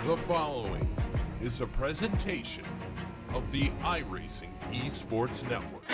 The following is a presentation of the iRacing Esports Network.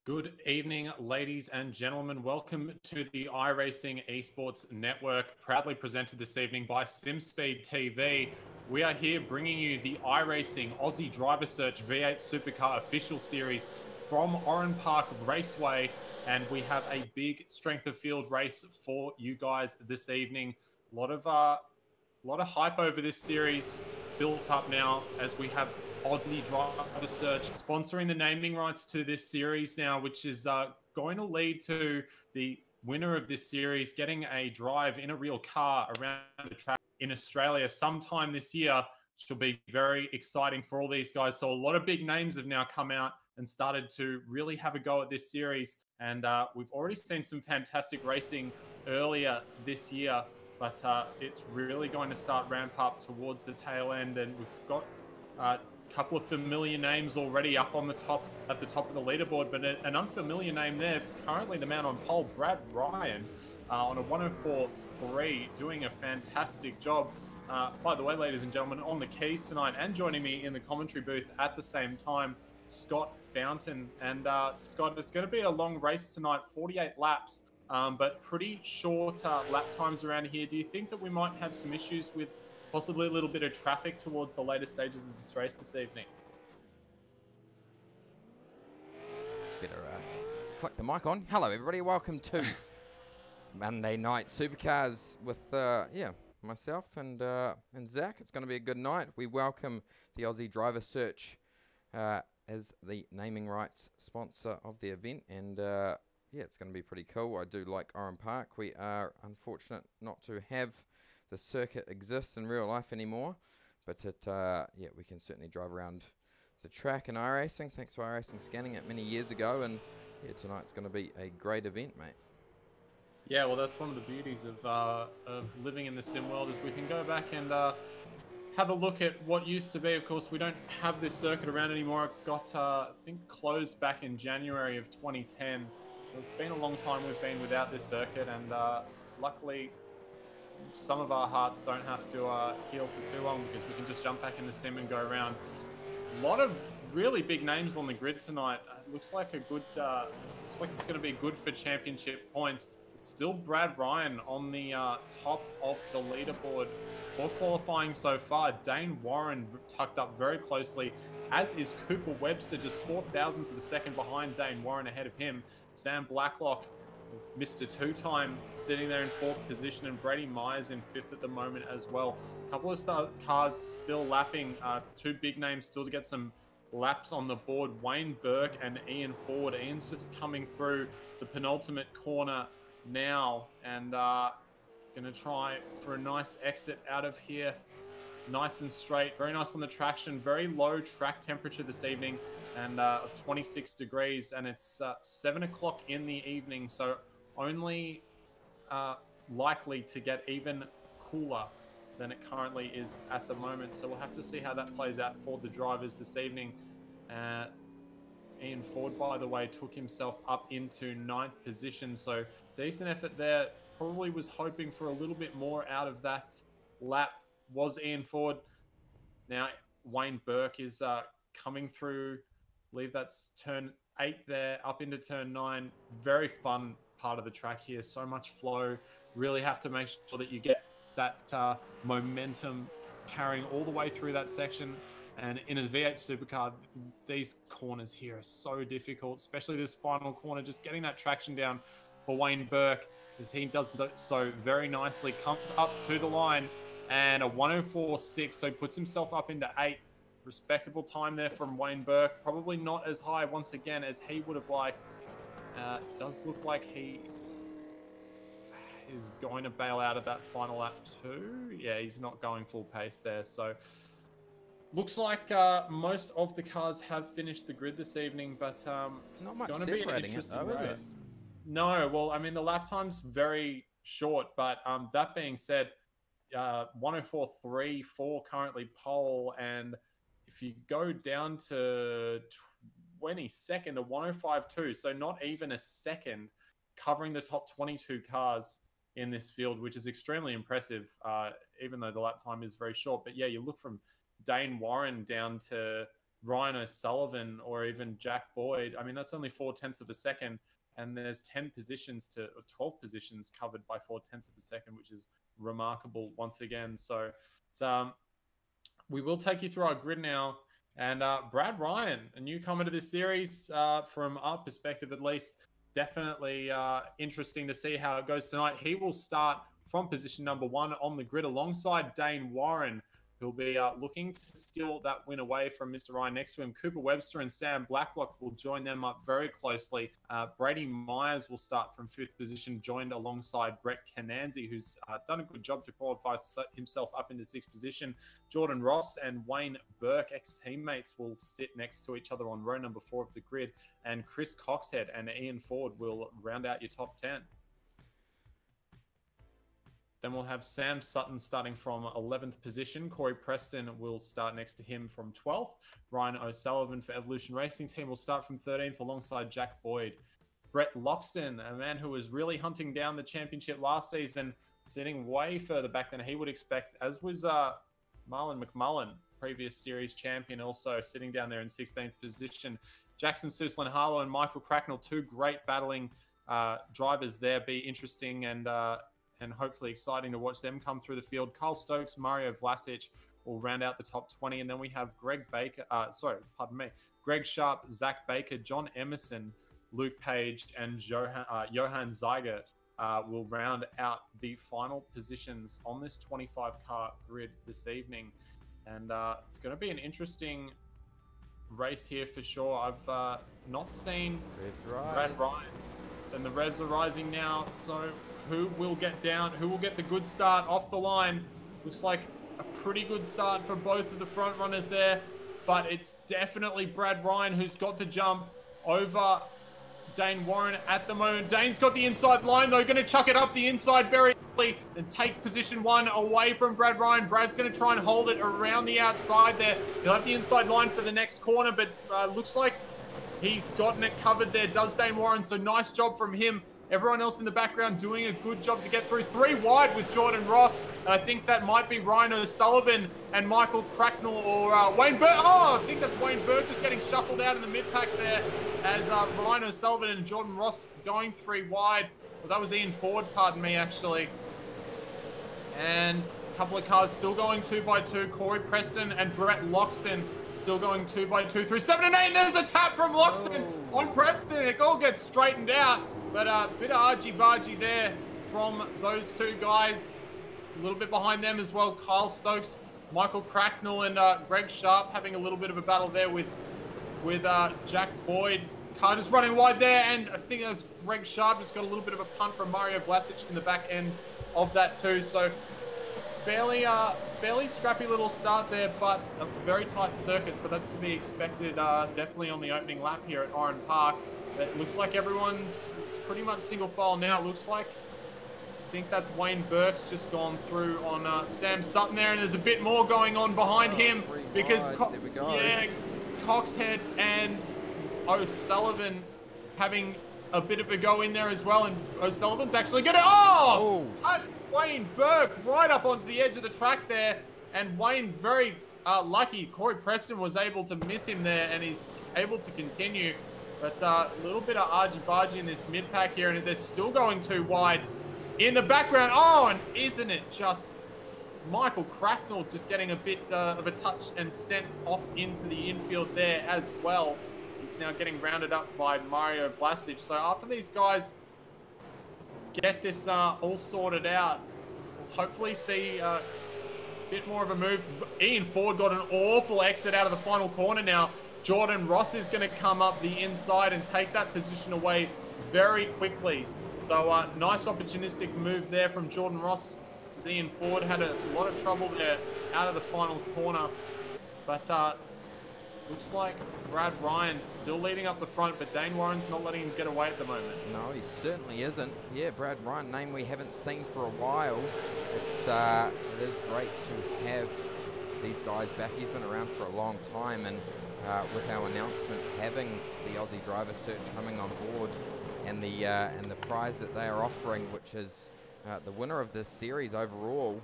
Good evening, ladies and gentlemen. Welcome to the iRacing Esports Network, proudly presented this evening by SimSpeed TV. We are here bringing you the iRacing Aussie Driver Search V8 Supercar official series from Oran Park Raceway, and we have a big strength of field race for you guys this evening. A lot of hype over this series built up now as we have Aussie Driver Search sponsoring the naming rights to this series now, which is going to lead to the winner of this series getting a drive in a real car around the track in Australia sometime this year, which will be very exciting for all these guys. So a lot of big names have now come out and started to really have a go at this series. And we've already seen some fantastic racing earlier this year, but it's really going to start ramp up towards the tail end. And we've got couple of familiar names already up on the top, at the top of the leaderboard, but an unfamiliar name there. Currently the man on pole, Brad Ryan, on a 104.3, doing a fantastic job. By the way, ladies and gentlemen, on the keys tonight and joining me in the commentary booth at the same time, Scott Fountain. And Scott, it's going to be a long race tonight, 48 laps, but pretty short lap times around here. Do you think that we might have some issues with possibly a little bit of traffic towards the later stages of this race this evening? Better click the mic on. Hello everybody, welcome to Monday Night Supercars with myself and Zach. It's going to be a good night. We welcome the Aussie Driver Search as the naming rights sponsor of the event, and it's going to be pretty cool. I do like Oran Park. We are unfortunate not to have the circuit exists in real life anymore, but we can certainly drive around the track in iRacing. Thanks to iRacing scanning it many years ago, and tonight's going to be a great event, mate. Yeah, well, that's one of the beauties of living in the sim world, is we can go back and have a look at what used to be. Of course, we don't have this circuit around anymore. It got I think closed back in January of 2010. It's been a long time we've been without this circuit, and luckily some of our hearts don't have to heal for too long, because we can just jump back in the sim and go around. A lot of really big names on the grid tonight. Looks like a good, looks like it's going to be good for championship points. It's still Brad Ryan on the top of the leaderboard for qualifying so far. Dane Warren tucked up very closely, as is Cooper Webster, just 0.004 of a second behind Dane Warren, ahead of him. Sam Blacklock, Mr. Two-Time, sitting there in 4th position, and Brady Myers in 5th at the moment as well. A couple of cars still lapping, 2 big names still to get some laps on the board, Wayne Burke and Ian Ford. Ian's just coming through the penultimate corner now, and going to try for a nice exit out of here. Nice and straight, very nice on the traction, very low track temperature this evening, and of 26 degrees, and it's 7 o'clock in the evening, so only likely to get even cooler than it currently is at the moment. So we'll have to see how that plays out for the drivers this evening. Ian Ford, by the way, took himself up into 9th position, so decent effort there. Probably was hoping for a little bit more out of that lap was Ian Ford. Now, Wayne Burke is coming through. I believe that's turn 8 there, up into turn 9. Very fun part of the track here. So much flow. Really have to make sure that you get that momentum carrying all the way through that section. And in a V8 supercar, these corners here are so difficult, especially this final corner, just getting that traction down for Wayne Burke, because he does so very nicely. Comes up to the line and a 104.6, so puts himself up into 8th. Respectable time there from Wayne Burke. Probably not as high once again as he would have liked. Does look like he is going to bail out of that final lap too. Yeah, he's not going full pace there. So looks like most of the cars have finished the grid this evening, but Not it's much going to be an separating it interesting though, is it? race. No, well, I mean, the lap time's very short, but that being said, 104.34 currently pole, and if you go down to 22nd to 105.2, so not even a second, covering the top 22 cars in this field, which is extremely impressive, even though the lap time is very short. But yeah, you look from Dane Warren down to Ryan O'Sullivan or even Jack Boyd. I mean, that's only 0.4 of a second, and there's 10 positions to 12 positions covered by 0.4 of a second, which is remarkable once again. So it's, we will take you through our grid now. And Brad Ryan, a newcomer to this series, from our perspective at least, definitely interesting to see how it goes tonight. He will start from position number 1 on the grid alongside Dane Warren, who'll be looking to steal that win away from Mr. Ryan next to him. Cooper Webster and Sam Blacklock will join them up very closely. Brady Myers will start from 5th position, joined alongside Brett Cananzi, who's done a good job to qualify himself up into 6th position. Jordan Ross and Wayne Burke, ex-teammates, will sit next to each other on row number 4 of the grid. And Chris Coxhead and Ian Ford will round out your top 10. Then we'll have Sam Sutton starting from 11th position. Corey Preston will start next to him from 12th. Ryan O'Sullivan for Evolution Racing Team will start from 13th alongside Jack Boyd. Brett Loxton, a man who was really hunting down the championship last season, sitting way further back than he would expect, as was Marlon McMullen, previous series champion, also sitting down there in 16th position. Jackson Suslin Harlow and Michael Cracknell, two great battling drivers there. Be interesting and hopefully exciting to watch them come through the field. Carl Stokes, Mario Vlasic will round out the top 20. And then we have Greg Sharp, Zach Baker, John Emerson, Luke Page, and Johan Zeigert will round out the final positions on this 25-car grid this evening. And it's going to be an interesting race here for sure. I've not seen Brad Ryan. And the revs are rising now, so who will get down? Who will get the good start off the line? Looks like a pretty good start for both of the front runners there, but it's definitely Brad Ryan who's got the jump over Dane Warren at the moment. Dane's got the inside line though, going to chuck it up the inside very early and take position 1 away from Brad Ryan. Brad's going to try and hold it around the outside there. He'll have the inside line for the next corner, but looks like he's gotten it covered there, does Dane Warren, so nice job from him. Everyone else in the background doing a good job to get through. 3 wide with Jordan Ross. And I think that might be Ryan O'Sullivan and Michael Cracknell or Wayne Burke. Oh, I think that's Wayne Burke just getting shuffled out in the mid-pack there as Ryan O'Sullivan and Jordan Ross going 3 wide. Well, that was Ian Ford, pardon me, actually. And a couple of cars still going 2x2. Corey Preston and Brett Loxton still going 2x2 through 7 and 8. And there's a tap from Loxton on Preston. It all gets straightened out. But a bit of argy-bargy there from those two guys. A little bit behind them as well. Kyle Stokes, Michael Cracknell, and Greg Sharp having a little bit of a battle there with Jack Boyd. Car just running wide there, and I think that's Greg Sharp just got a little bit of a punt from Mario Vlasic in the back end of that too. So fairly scrappy little start there, but a very tight circuit. So that's to be expected definitely on the opening lap here at Oran Park. It looks like everyone's pretty much single file now. It looks like, I think that's Wayne Burke's just gone through on Sam Sutton there, and there's a bit more going on behind him because Coxhead and O'Sullivan having a bit of a go in there as well, and O'Sullivan's actually gonna cut Wayne Burke right up onto the edge of the track there, And Wayne, very lucky. Corey Preston was able to miss him there, and he's able to continue. But a little bit of argy-bargy in this mid-pack here, and they're still going too wide. In the background, oh, and isn't it just Michael Cracknell just getting a bit of a touch and sent off into the infield there as well. He's now getting rounded up by Mario Vlasic. So after these guys get this all sorted out, we'll hopefully see a bit more of a move. Ian Ford got an awful exit out of the final corner now. Jordan Ross is going to come up the inside and take that position away very quickly. So nice opportunistic move there from Jordan Ross. Ian Ford had a lot of trouble there out of the final corner. But looks like Brad Ryan still leading up the front, but Dane Warren's not letting him get away at the moment. No, he certainly isn't. Yeah, Brad Ryan, name we haven't seen for a while. It is great to have these guys back. He's been around for a long time, and with our announcement having the Aussie Driver Search coming on board, and the prize that they are offering, which is the winner of this series overall,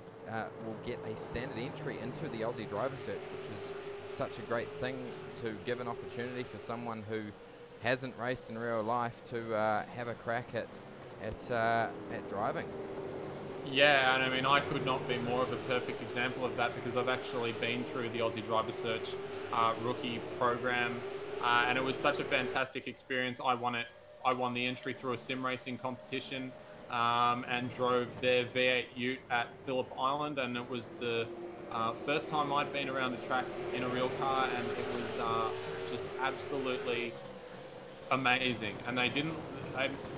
will get a standard entry into the Aussie Driver Search, which is such a great thing to give an opportunity for someone who hasn't raced in real life to have a crack at driving. Yeah, and I mean, I could not be more of a perfect example of that, because I've actually been through the Aussie Driver Search rookie program, and it was such a fantastic experience. I won the entry through a sim racing competition, and drove their V8 Ute at Phillip Island, and it was the first time I'd been around the track in a real car, and it was just absolutely amazing. And they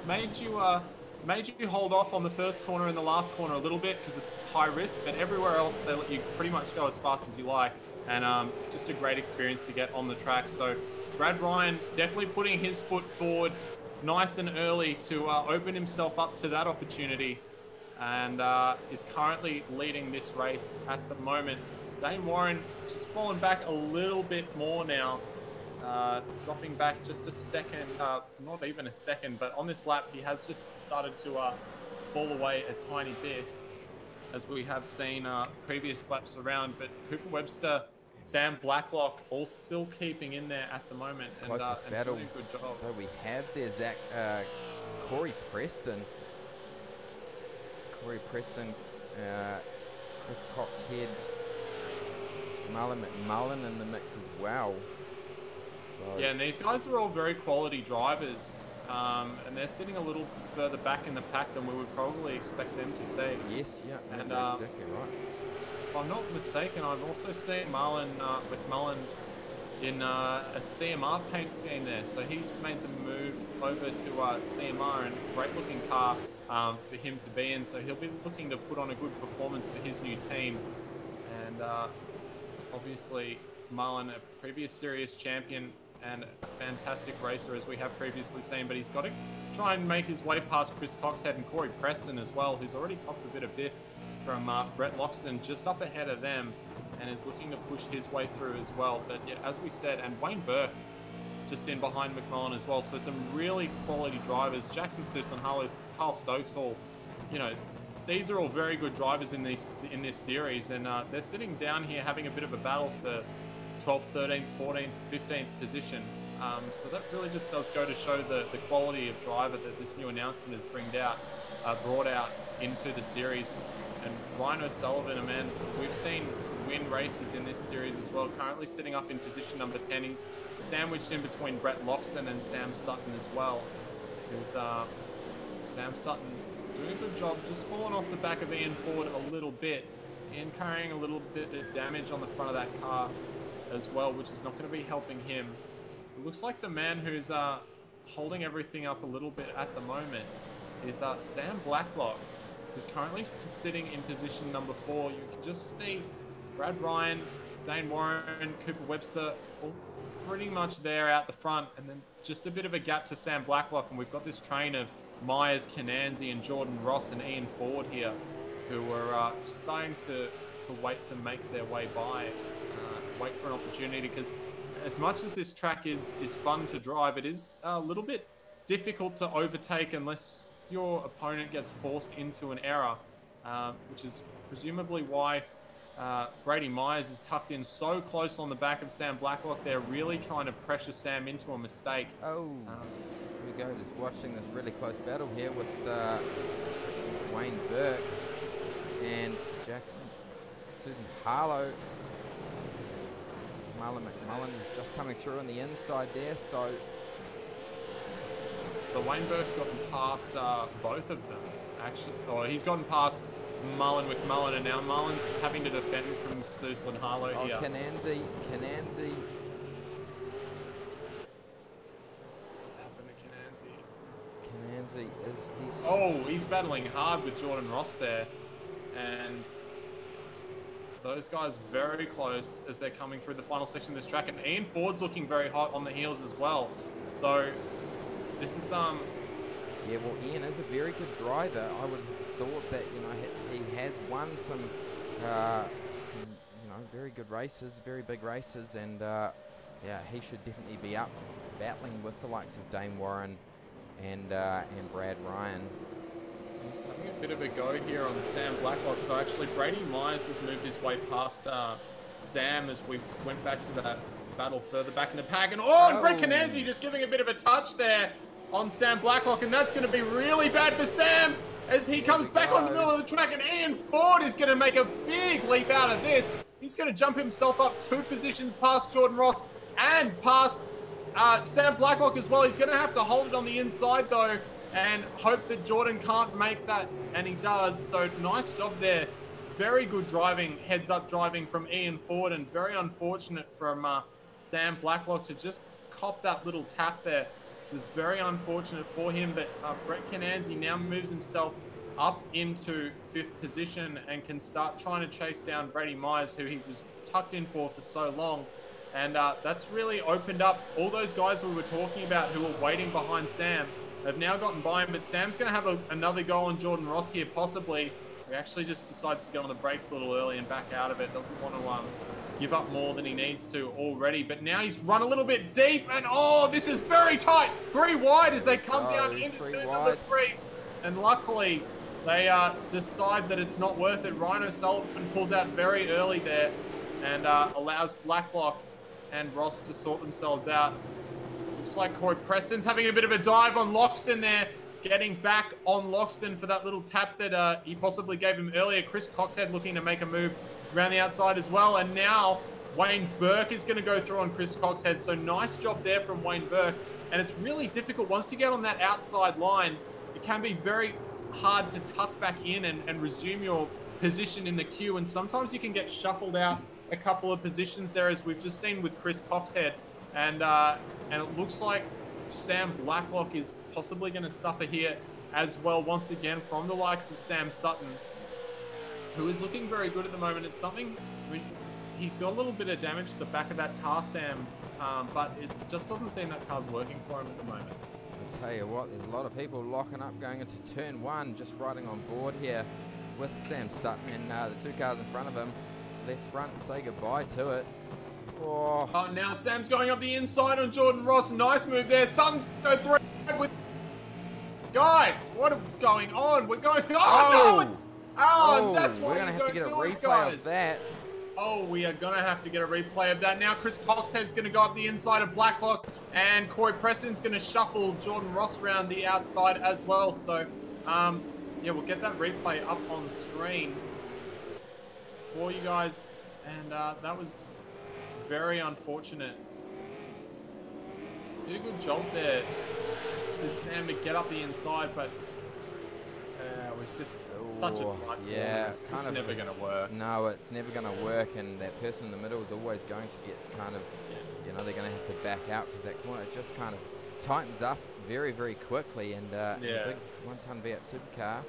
made you hold off on the first corner and the last corner a little bit because it's high risk, but everywhere else they let you pretty much go as fast as you like, and just a great experience to get on the track. So Brad Ryan definitely putting his foot forward nice and early to open himself up to that opportunity, and is currently leading this race at the moment. Dane Warren just fallen back a little bit more now, dropping back just a second, not even a second, but on this lap he has just started to fall away a tiny bit, as we have seen previous laps around. But Cooper Webster, Sam Blacklock all still keeping in there at the moment, and doing a good job. So we have there Zach, Corey Preston, Chris Coxhead, Marlon McMullen in the mix as well. So yeah, and these guys are all very quality drivers, and they're sitting a little further back in the pack than we would probably expect them to see. Yes, yeah, and exactly right. If I'm not mistaken, I've also seen Marlon McMullen in a CMR paint scheme there, so he's made the move over to CMR, and great looking car for him to be in, so he'll be looking to put on a good performance for his new team. And obviously Marlon, a previous series champion and a fantastic racer, as we have previously seen, but he's got to try and make his way past Chris Coxhead and Corey Preston as well, who's already copped a bit of biff from Brett Loxton just up ahead of them, and is looking to push his way through as well. But yeah, as we said, and Wayne Burke just in behind McMullen as well, so some really quality drivers. Jackson Suslin, Carl Stokes, all, you know, these are all very good drivers in this series, and they're sitting down here having a bit of a battle for 12th, 13th, 14th, 15th position. So that really just does go to show the quality of driver that this new announcement has brought out into the series. And Ryan O'Sullivan, a man we've seen win races in this series as well, currently sitting up in position number 10. He's sandwiched in between Brett Loxton and Sam Sutton as well. Who's Sam Sutton doing a good job, just falling off the back of Ian Ford a little bit and carrying a little bit of damage on the front of that car as well, which is not going to be helping him. It looks like the man who's holding everything up a little bit at the moment is Sam Blacklock, who's currently sitting in position number 4. You can just see Brad Ryan, Dane Warren, Cooper Webster all pretty much there out the front, and then just a bit of a gap to Sam Blacklock, and we've got this train of Myers, Cananzi, and Jordan Ross and Ian Ford here, who are just starting to wait to make their way by, wait for an opportunity, because as much as this track is fun to drive, it is a little bit difficult to overtake unless your opponent gets forced into an error, which is presumably why Brady Myers is tucked in so close on the back of Sam Blacklock. They're really trying to pressure Sam into a mistake. Oh, here we go. Just watching this really close battle here with Wayne Burke and Jackson. Susan Harlow. Marlon McMullen is just coming through on the inside there. So Wayne Burke's gotten past both of them, actually. Or he's gotten past McMullen, and now Mullen's having to defend from Snoozle and Harlow here. Cananzi. What's happened to Cananzi is... Oh, he's battling hard with Jordan Ross there. And those guys very close as they're coming through the final section of this track. And Ian Ford's looking very hot on the heels as well. So this is Yeah, well, Ian is a very good driver. I would have thought that, you know, he has won some you know, very good races, very big races, and yeah, he should definitely be up battling with the likes of Dane Warren and Brad Ryan. He's having a bit of a go here on Sam Blacklock. So actually, Brady Myers has moved his way past Sam as we went back to that battle further back in the pack. And and Brett Cananzi just giving a bit of a touch there on Sam Blacklock, and that's going to be really bad for Sam as he comes back on the middle of the track, and Ian Ford is going to make a big leap out of this. He's going to jump himself up 2 positions past Jordan Ross and past Sam Blacklock as well. He's going to have to hold it on the inside though and hope that Jordan can't make that, and he does. So nice job there. Very good driving, heads up driving from Ian Ford, and very unfortunate from Sam Blacklock to just cop that little tap there. It was very unfortunate for him, but Brett Cananzi now moves himself up into 5th position and can start trying to chase down Brady Myers, who he was tucked in for so long. And that's really opened up all those guys we were talking about who were waiting behind Sam. They've now gotten by him, but Sam's going to have another go on Jordan Ross here, possibly. He actually just decides to go on the brakes a little early and back out of it. Doesn't want to give up more than he needs to already, but now he's run a little bit deep, and this is very tight. 3 wide as they come down into turn number 3, and luckily they decide that it's not worth it. Ryan Sullivan pulls out very early there and allows Blacklock and Ross to sort themselves out. Looks like Corey Preston's having a bit of a dive on Loxton there, getting back on Loxton for that little tap that he possibly gave him earlier. Chris Coxhead looking to make a move around the outside as well, and now Wayne Burke is going to go through on Chris Coxhead. So nice job there from Wayne Burke, and it's really difficult once you get on that outside line. It can be very hard to tuck back in and resume your position in the queue, and sometimes you can get shuffled out a couple of positions there, as we've just seen with Chris Coxhead, and it looks like Sam Blacklock is possibly going to suffer here as well once again from the likes of Sam Sutton, who is looking very good at the moment. It's something, I mean, he's got a little bit of damage to the back of that car, Sam, but it just doesn't seem that car's working for him at the moment. I'll tell you what, there's a lot of people locking up going into turn 1, just riding on board here with Sam Sutton, and the 2 cars in front of him, left front, say goodbye to it. Oh, now Sam's going up the inside on Jordan Ross. Nice move there. Sutton's going to go through with... Guys, what is going on? We're going... Oh, no, it's... that's why we're going to have to get a replay of that. Oh, we are going to have to get a replay of that. Now Chris Coxhead's going to go up the inside of Blacklock, and Corey Preston's going to shuffle Jordan Ross around the outside as well. So, yeah, we'll get that replay up on the screen for you guys. And that was very unfortunate. Did a good job there. Did Sam to get up the inside, but it was just such a tight it's never going to work. No, it's never going to work, and that person in the middle is always going to get kind of, you know, they're going to have to back out because that corner just kind of tightens up very, very quickly, and the big 1-ton V8 supercar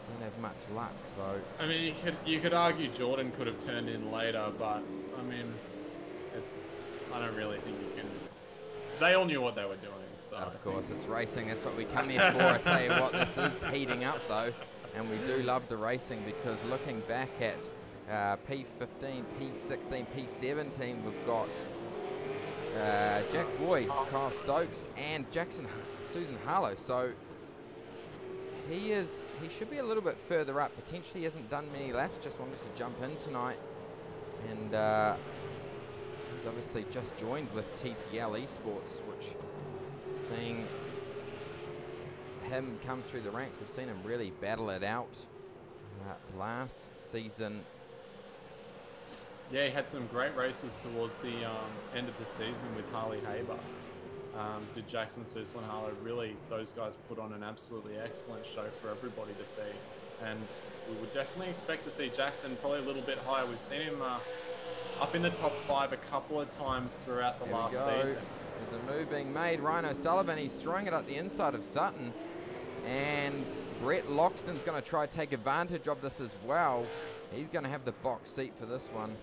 don't have much luck. So I mean, you could argue Jordan could have turned in later, but I mean, I don't really think you can. They all knew what they were doing. So. Of course, it's racing. That's what we come here for. I tell you what, this is heating up though, and we do love the racing, because looking back at P15, P16, P17, we've got Jack Boyd, Kyle Stokes, and Susan Harlow. So he should be a little bit further up. Potentially hasn't done many laps. Just wanted to jump in tonight and he's obviously just joined with TTL Esports, which, seeing him come through the ranks, we've seen him really battle it out last season. Yeah, he had some great races towards the end of the season with Harley Haber. Did Jackson, Susel and Harlow, really, those guys put on an absolutely excellent show for everybody to see. And we would definitely expect to see Jackson probably a little bit higher. We've seen him up in the top 5 a couple of times throughout the last season. There's a move being made. Ryan O'Sullivan, he's throwing it up the inside of Sutton. And Brett Loxton's going to try to take advantage of this as well. He's going to have the box seat for this one.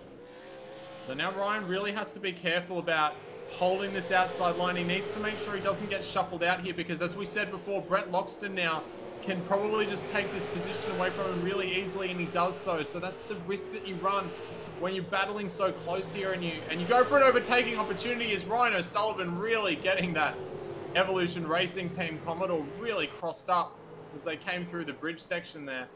So now Ryan really has to be careful about holding this outside line. He needs to make sure he doesn't get shuffled out here, because as we said before, Brett Loxton now can probably just take this position away from him really easily, and he does so. So that's the risk that you run when you're battling so close here, and you go for an overtaking opportunity. Is Ryan O'Sullivan really getting that Evolution Racing Team Commodore really crossed up as they came through the bridge section there.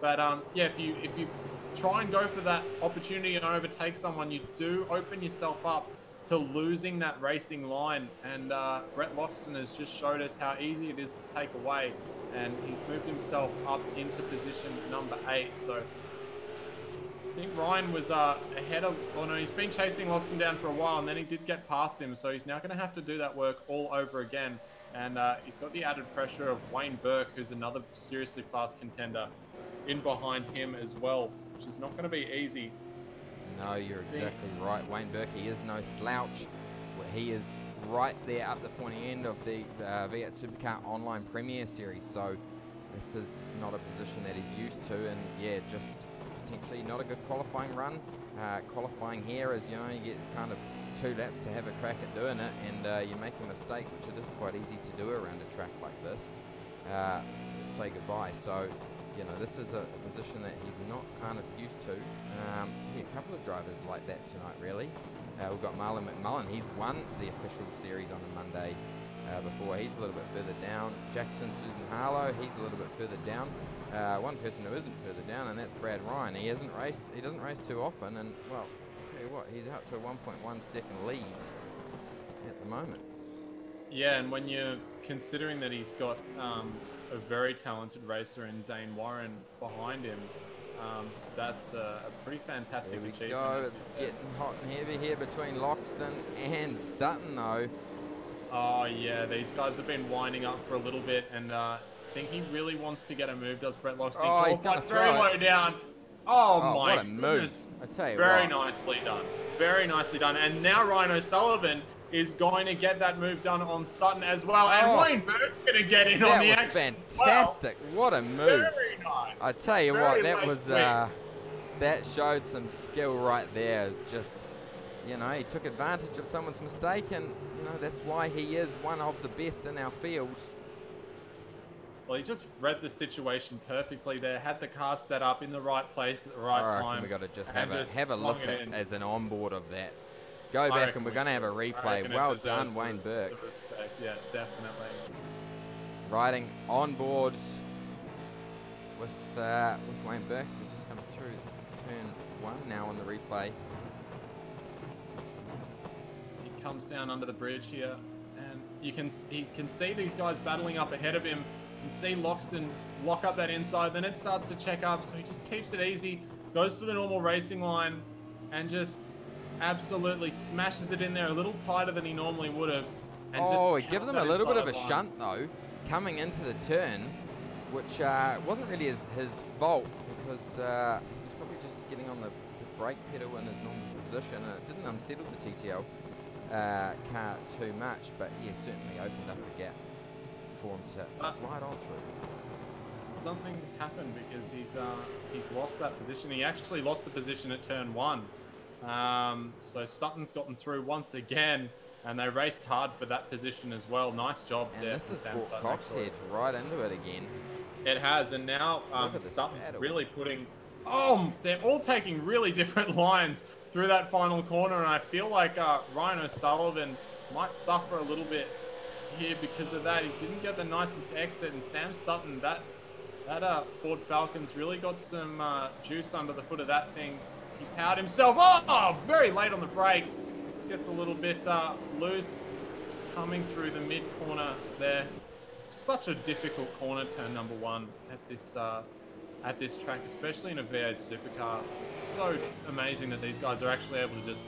But yeah, if you try and go for that opportunity and overtake someone, you do open yourself up to losing that racing line. And Brett Loxton has just showed us how easy it is to take away, and he's moved himself up into position number 8. So I think Ryan was ahead of, oh no, he's been chasing Loxton down for a while, and then he did get past him. So he's now going to have to do that work all over again. And he's got the added pressure of Wayne Burke, who's another seriously fast contender, in behind him as well, which is not going to be easy. No, you're exactly right. Wayne Burke, he is no slouch. He is right there at the pointy end of the V8 Supercar Online Premier Series. So this is not a position that he's used to, and yeah, just potentially not a good qualifying run. Qualifying here is you only get kind of 2 laps to have a crack at doing it, and you make a mistake, which it is quite easy to do around a track like this. Say goodbye. So you know, this is a position that he's not kind of used to. Yeah, a couple of drivers like that tonight, really. We've got Marlon McMullen. He's won the official series on a Monday before. He's a little bit further down. Jackson Susan Harlow, he's a little bit further down. One person who isn't further down, and that's Brad Ryan. He doesn't race too often, and well, I'll tell you what, he's out to a 1.1 second lead at the moment. Yeah, and when you're considering that he's got a very talented racer in Dane Warren behind him, that's a pretty fantastic achievement. There we go. It's getting hot and heavy here between Loxton and Sutton, though. Oh yeah, these guys have been winding up for a little bit, and I think he really wants to get a move, does Brett Loxton. Oh, he's got very low down. Oh my what a goodness. Move. I tell you very what. nicely done. Very nicely done. And now Ryan O'Sullivan is going to get that move done on Sutton as well. And Wayne Burke's going to get in on the action. That was fantastic. What a move. Very nice. I tell you what, that was that showed some skill right there. It's just, you know, he took advantage of someone's mistake, and you know, that's why he is one of the best in our field. Well, he just read the situation perfectly there, had the car set up in the right place at the right time. We've got to just have a look at as an onboard of that. Go back and we're going to have a replay. Well done, Wayne Burke. Yeah, definitely. Riding on board with Wayne Burke. We're just coming through turn 1 now on the replay. He comes down under the bridge here, and he can see these guys battling up ahead of him. You can see Loxton lock up that inside. Then it starts to check up, so he just keeps it easy, goes for the normal racing line, and just absolutely smashes it in there a little tighter than he normally would have. And he gives him a little bit of a shunt though, coming into the turn, which wasn't really his fault, because he was probably just getting on the brake pedal in his normal position, and it didn't unsettle the TTL car too much, but yeah, certainly opened up a gap for him to slide on through. Something's happened, because he's lost that position. He actually lost the position at turn 1. So Sutton's gotten through once again, and they raced hard for that position as well. Nice job there from Sam Sutton. Coxhead right into it again. It has, and now Sutton's really putting... Oh, they're all taking really different lines through that final corner, and I feel like Ryan O'Sullivan might suffer a little bit here because of that. He didn't get the nicest exit, and Sam Sutton, that Ford Falcon's really got some juice under the hood of that thing. He powered himself. Oh, very late on the brakes. Gets a little bit loose coming through the mid corner there. Such a difficult corner turn, number one, at this track, especially in a V8 supercar. So amazing that these guys are actually able to just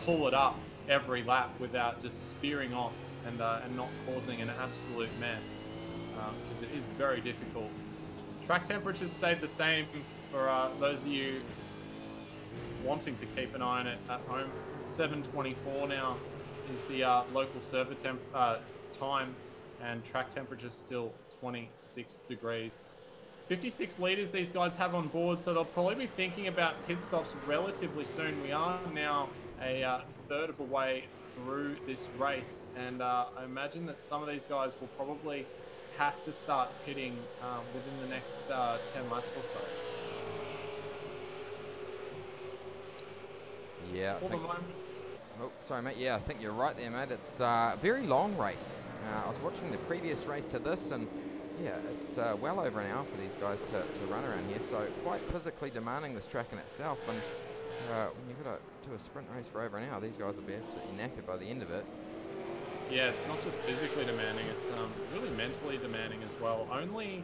pull it up every lap without just spearing off and not causing an absolute mess, because it is very difficult. Track temperatures stayed the same for those of you wanting to keep an eye on it at home. 7:24 now is the local server time, and track temperature still 26 degrees. 56 litres these guys have on board, so they'll probably be thinking about pit stops relatively soon. We are now a third of a way through this race, and I imagine that some of these guys will probably have to start pitting within the next 10 laps or so. Yeah. For the moment. Oh, sorry, mate. Yeah, I think you're right there, mate. It's a very long race. I was watching the previous race to this, and yeah, it's well over an hour for these guys to run around here. So quite physically demanding, this track in itself. And when you've got to do a sprint race for over an hour, these guys will be absolutely knackered by the end of it. Yeah, it's not just physically demanding, it's really mentally demanding as well. Only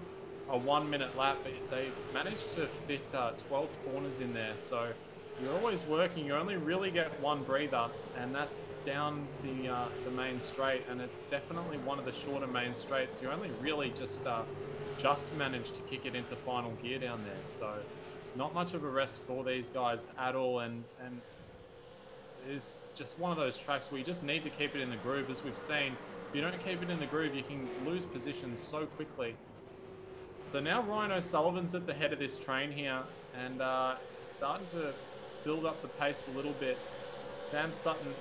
a 1 minute lap, they managed to fit 12 corners in there, so you're always working. You only really get one breather, and that's down the main straight, and it's definitely one of the shorter main straights. You only really just managed to kick it into final gear down there, so not much of a rest for these guys at all, and is just one of those tracks where you just need to keep it in the groove. As we've seen, if you don't keep it in the groove, you can lose positions so quickly. So now Ryan O'Sullivan's at the head of this train here, and starting to build up the pace a little bit. Sam Sutton,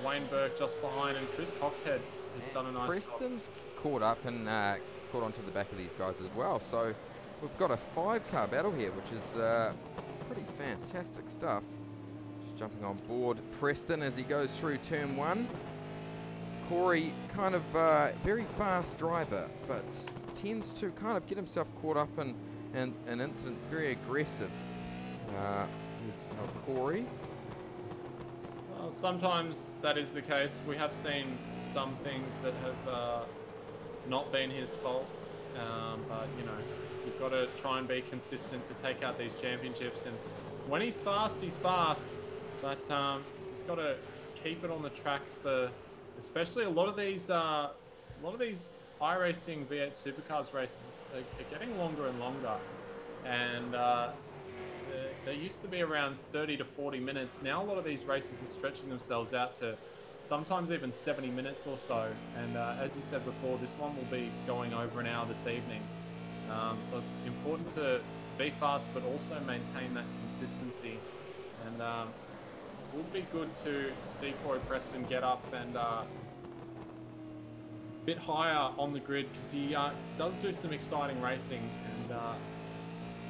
Wayne Burke just behind, and Chris Coxhead has done a nice Preston's job. Caught up and caught onto the back of these guys as well. So we've got a 5-car battle here, which is pretty fantastic stuff. Jumping on board Preston as he goes through turn 1. Corey, kind of very fast driver, but tends to kind of get himself caught up in incidents, very aggressive. Here's Corey. Well, sometimes that is the case. We have seen some things that have not been his fault, but you know, you've got to try and be consistent to take out these championships, and when he's fast, he's fast. But he's just got to keep it on the track for, especially a lot of these iRacing V8 Supercars races are getting longer and longer, and they used to be around 30 to 40 minutes. Now a lot of these races are stretching themselves out to sometimes even 70 minutes or so. And as you said before, this one will be going over an hour this evening. So it's important to be fast, but also maintain that consistency. And it would be good to see Corey Preston get up and a bit higher on the grid, because he does do some exciting racing. And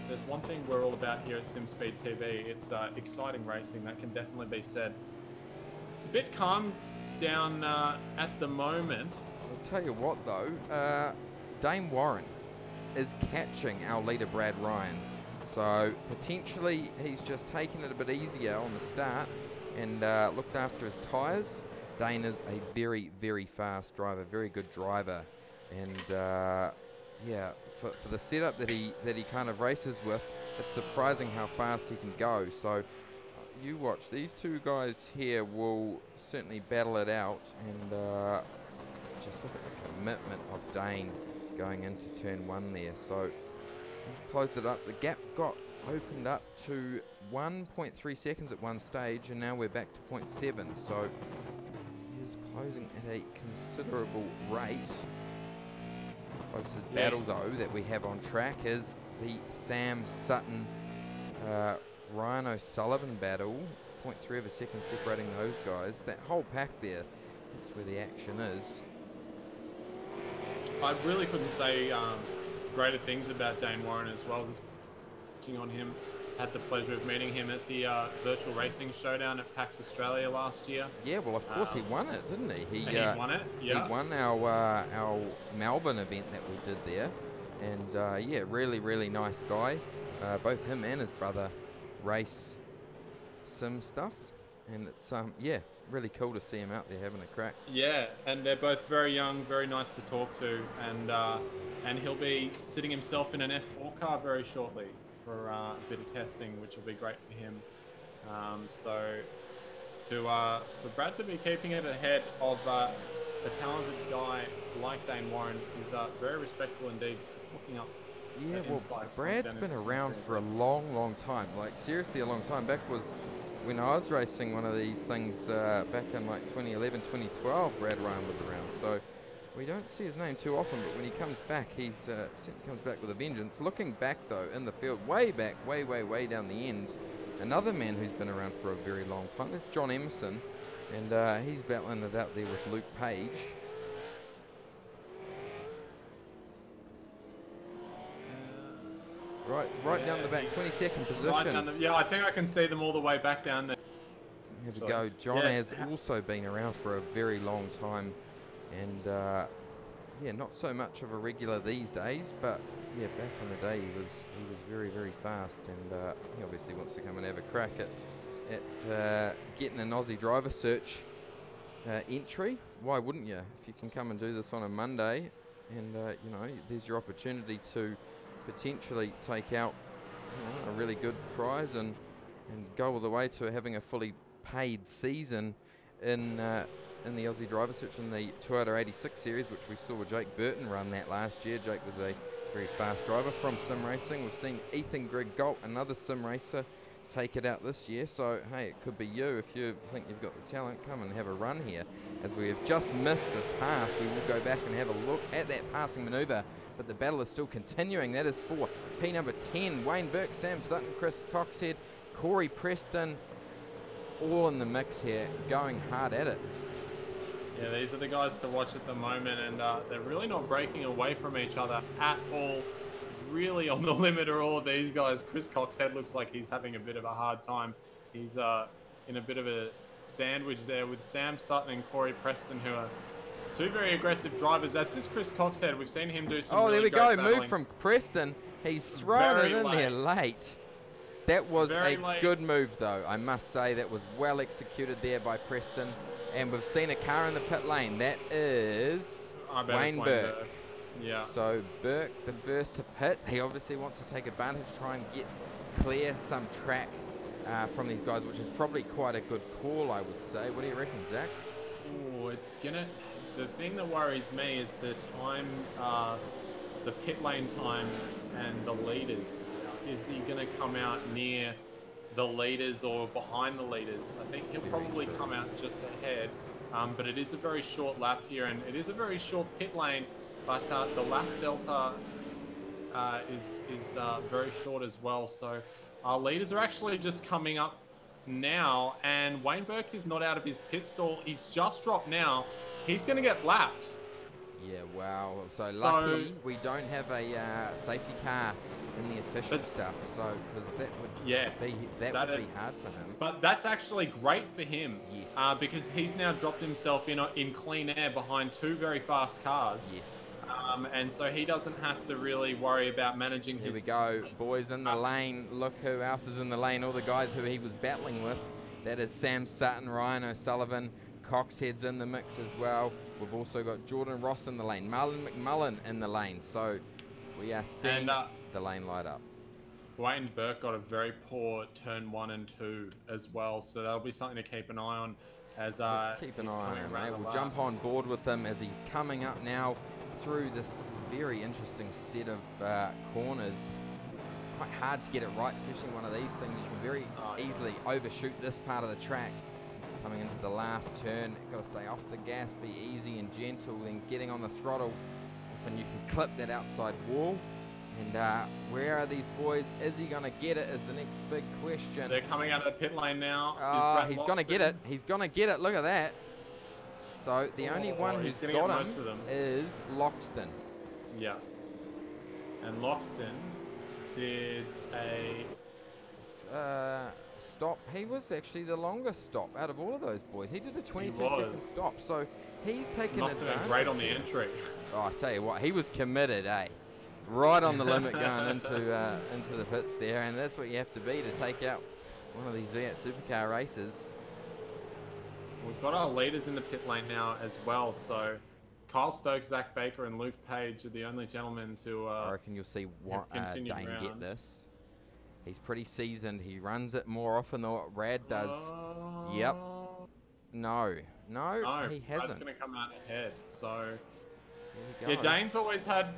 there's one thing we're all about here at SimSpeed TV, it's exciting racing. That can definitely be said. It's a bit calm down at the moment. I'll tell you what though, Dame Warren is catching our leader Brad Ryan. So potentially he's just taken it a bit easier on the start and looked after his tyres. Dane is a very, very fast driver, very good driver, and yeah, for the setup that he kind of races with, it's surprising how fast he can go. So you watch, these two guys here will certainly battle it out, and just look at the commitment of Dane going into turn 1 there. So he's closed it up. The gap got opened up to 1.3 seconds at one stage, and now we're back to 0.7. So he's closing at a considerable rate. Closest battle though that we have on track is the Sam Sutton Ryan O'Sullivan battle. 0.3 of a second separating those guys. That whole pack there, that's where the action is. I really couldn't say greater things about Dane Warren as well. Just watching on him, had the pleasure of meeting him at the virtual racing showdown at PAX Australia last year. Yeah, well, of course he won it, didn't he? He won it. Yeah. He won our Melbourne event that we did there, and yeah, really, really nice guy. Both him and his brother race sim stuff, and it's yeah, really cool to see him out there having a crack. Yeah, and they're both very young, very nice to talk to, and he'll be sitting himself in an F4 car very shortly for a bit of testing, which will be great for him. So for Brad to be keeping it ahead of a talented guy like Dane Warren is very respectable indeed. Just looking up. Yeah, well, Brad's been around for a long time. Like, seriously, a long time. Back was when I was racing one of these things back in like 2011, 2012. Brad Ryan was around, so we don't see his name too often. But when he comes back, he's certainly comes back with a vengeance. Looking back though, in the field, way back, way down the end, another man who's been around for a very long time. That's John Emerson, and he's battling it out there with Luke Page. Right down the back, 22nd position. Right down yeah, I think I can see them all the way back down there. Here we go. John has also been around for a very long time, and yeah, not so much of a regular these days, but yeah, back in the day he was very fast, and he obviously wants to come and have a crack at getting an Aussie driver search entry. Why wouldn't you? If you can come and do this on a Monday, and you know, there's your opportunity to potentially take out, you know, a really good prize and go all the way to having a fully paid season in the Aussie driver search in the Toyota 86 series, which we saw Jake Burton run that last year. Jake was a very fast driver from sim racing. We've seen Ethan Greg Galt, another sim racer, take it out this year. So hey, it could be you. If you think you've got the talent, come and have a run here. As we have just missed a pass, we will go back and have a look at that passing manoeuvre. But the battle is still continuing. That is for P number 10, Wayne Burke, Sam Sutton, Chris Coxhead, Corey Preston, all in the mix here, going hard at it. Yeah, these are the guys to watch at the moment, and they're really not breaking away from each other at all. Really on the limit are all of these guys. Chris Coxhead looks like he's having a bit of a hard time. He's in a bit of a sandwich there with Sam Sutton and Corey Preston, who are two very aggressive drivers. That's just Chris Coxhead. We've seen him do some really there we great go. battling. Move from Preston. He's thrown it in there late. That was a good move, though. I must say that was well executed there by Preston. And we've seen a car in the pit lane. That is Wayne Burke. Yeah. So Burke, the first to pit. He obviously wants to take advantage, try and clear some track from these guys, which is probably quite a good call, I would say. What do you reckon, Zach? Oh, it's gonna. The thing that worries me is the time, the pit lane time, and the leaders. Is he gonna come out near the leaders or behind the leaders? I think he'll probably come out just ahead. But it is a very short lap here, and it is a very short pit lane. But the lap delta is very short as well. So our leaders are actually just coming up now, and Wayne Burke is not out of his pit stall. He's just dropped now. He's going to get lapped. Yeah, wow. So lucky we don't have a safety car in the official stuff. So because that would be hard for him. But that's actually great for him. Yes. Because he's now dropped himself in clean air behind two very fast cars. Yes. And so he doesn't have to really worry about managing his... Here we go, boys in the lane. Look who else is in the lane. All the guys who he was battling with. That is Sam Sutton, Ryan O'Sullivan, Coxhead's in the mix as well. We've also got Jordan Ross in the lane, Marlon McMullen in the lane. So we are seeing the lane light up. Wayne Burke got a very poor turn 1 and 2 as well. So that'll be something to keep an eye on. As let's keep an eye on him, mate. We'll jump on board with him as he's coming up now through this very interesting set of corners. Quite hard to get it right, especially one of these things. You can very easily overshoot this part of the track. Coming into the last turn, got to stay off the gas, be easy and gentle, then getting on the throttle. Often you can clip that outside wall. And where are these boys? Is he going to get it is the next big question. They're coming out of the pit lane now. He's going to get it. He's going to get it. Look at that. So the only one who's got him is Loxton. Yeah. And Loxton did a stop. He was actually the longest stop out of all of those boys. He did a 22-second stop. So he's taken advantage. Great on the entry. Oh, I tell you what, he was committed, eh? Right on the limit going into the pits there, and that's what you have to be to take out one of these V8 Supercar races. We've got our leaders in the pit lane now as well. So Kyle Stokes, Zach Baker, and Luke Page are the only gentlemen to I reckon you'll see Dane get this. He's pretty seasoned. He runs it more often than what Rad does. Yep. No, he hasn't. Brad's going to come out ahead. So yeah, Dane's always had.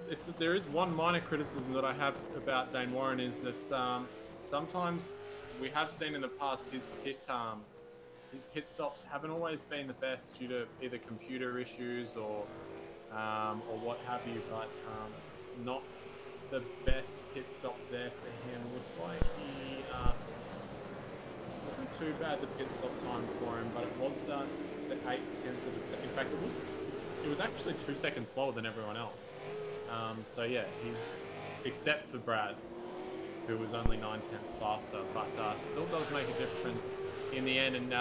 If there is one minor criticism that I have about Dane Warren is that sometimes we have seen in the past his pit stops haven't always been the best due to either computer issues or what have you. But not the best pit stop there for him. Looks like he wasn't too bad the pit stop time for him, but it was 8/10 of a second. In fact, it was actually 2 seconds slower than everyone else. So yeah, he's except for Brad, who was only 9/10 faster, but still does make a difference in the end. And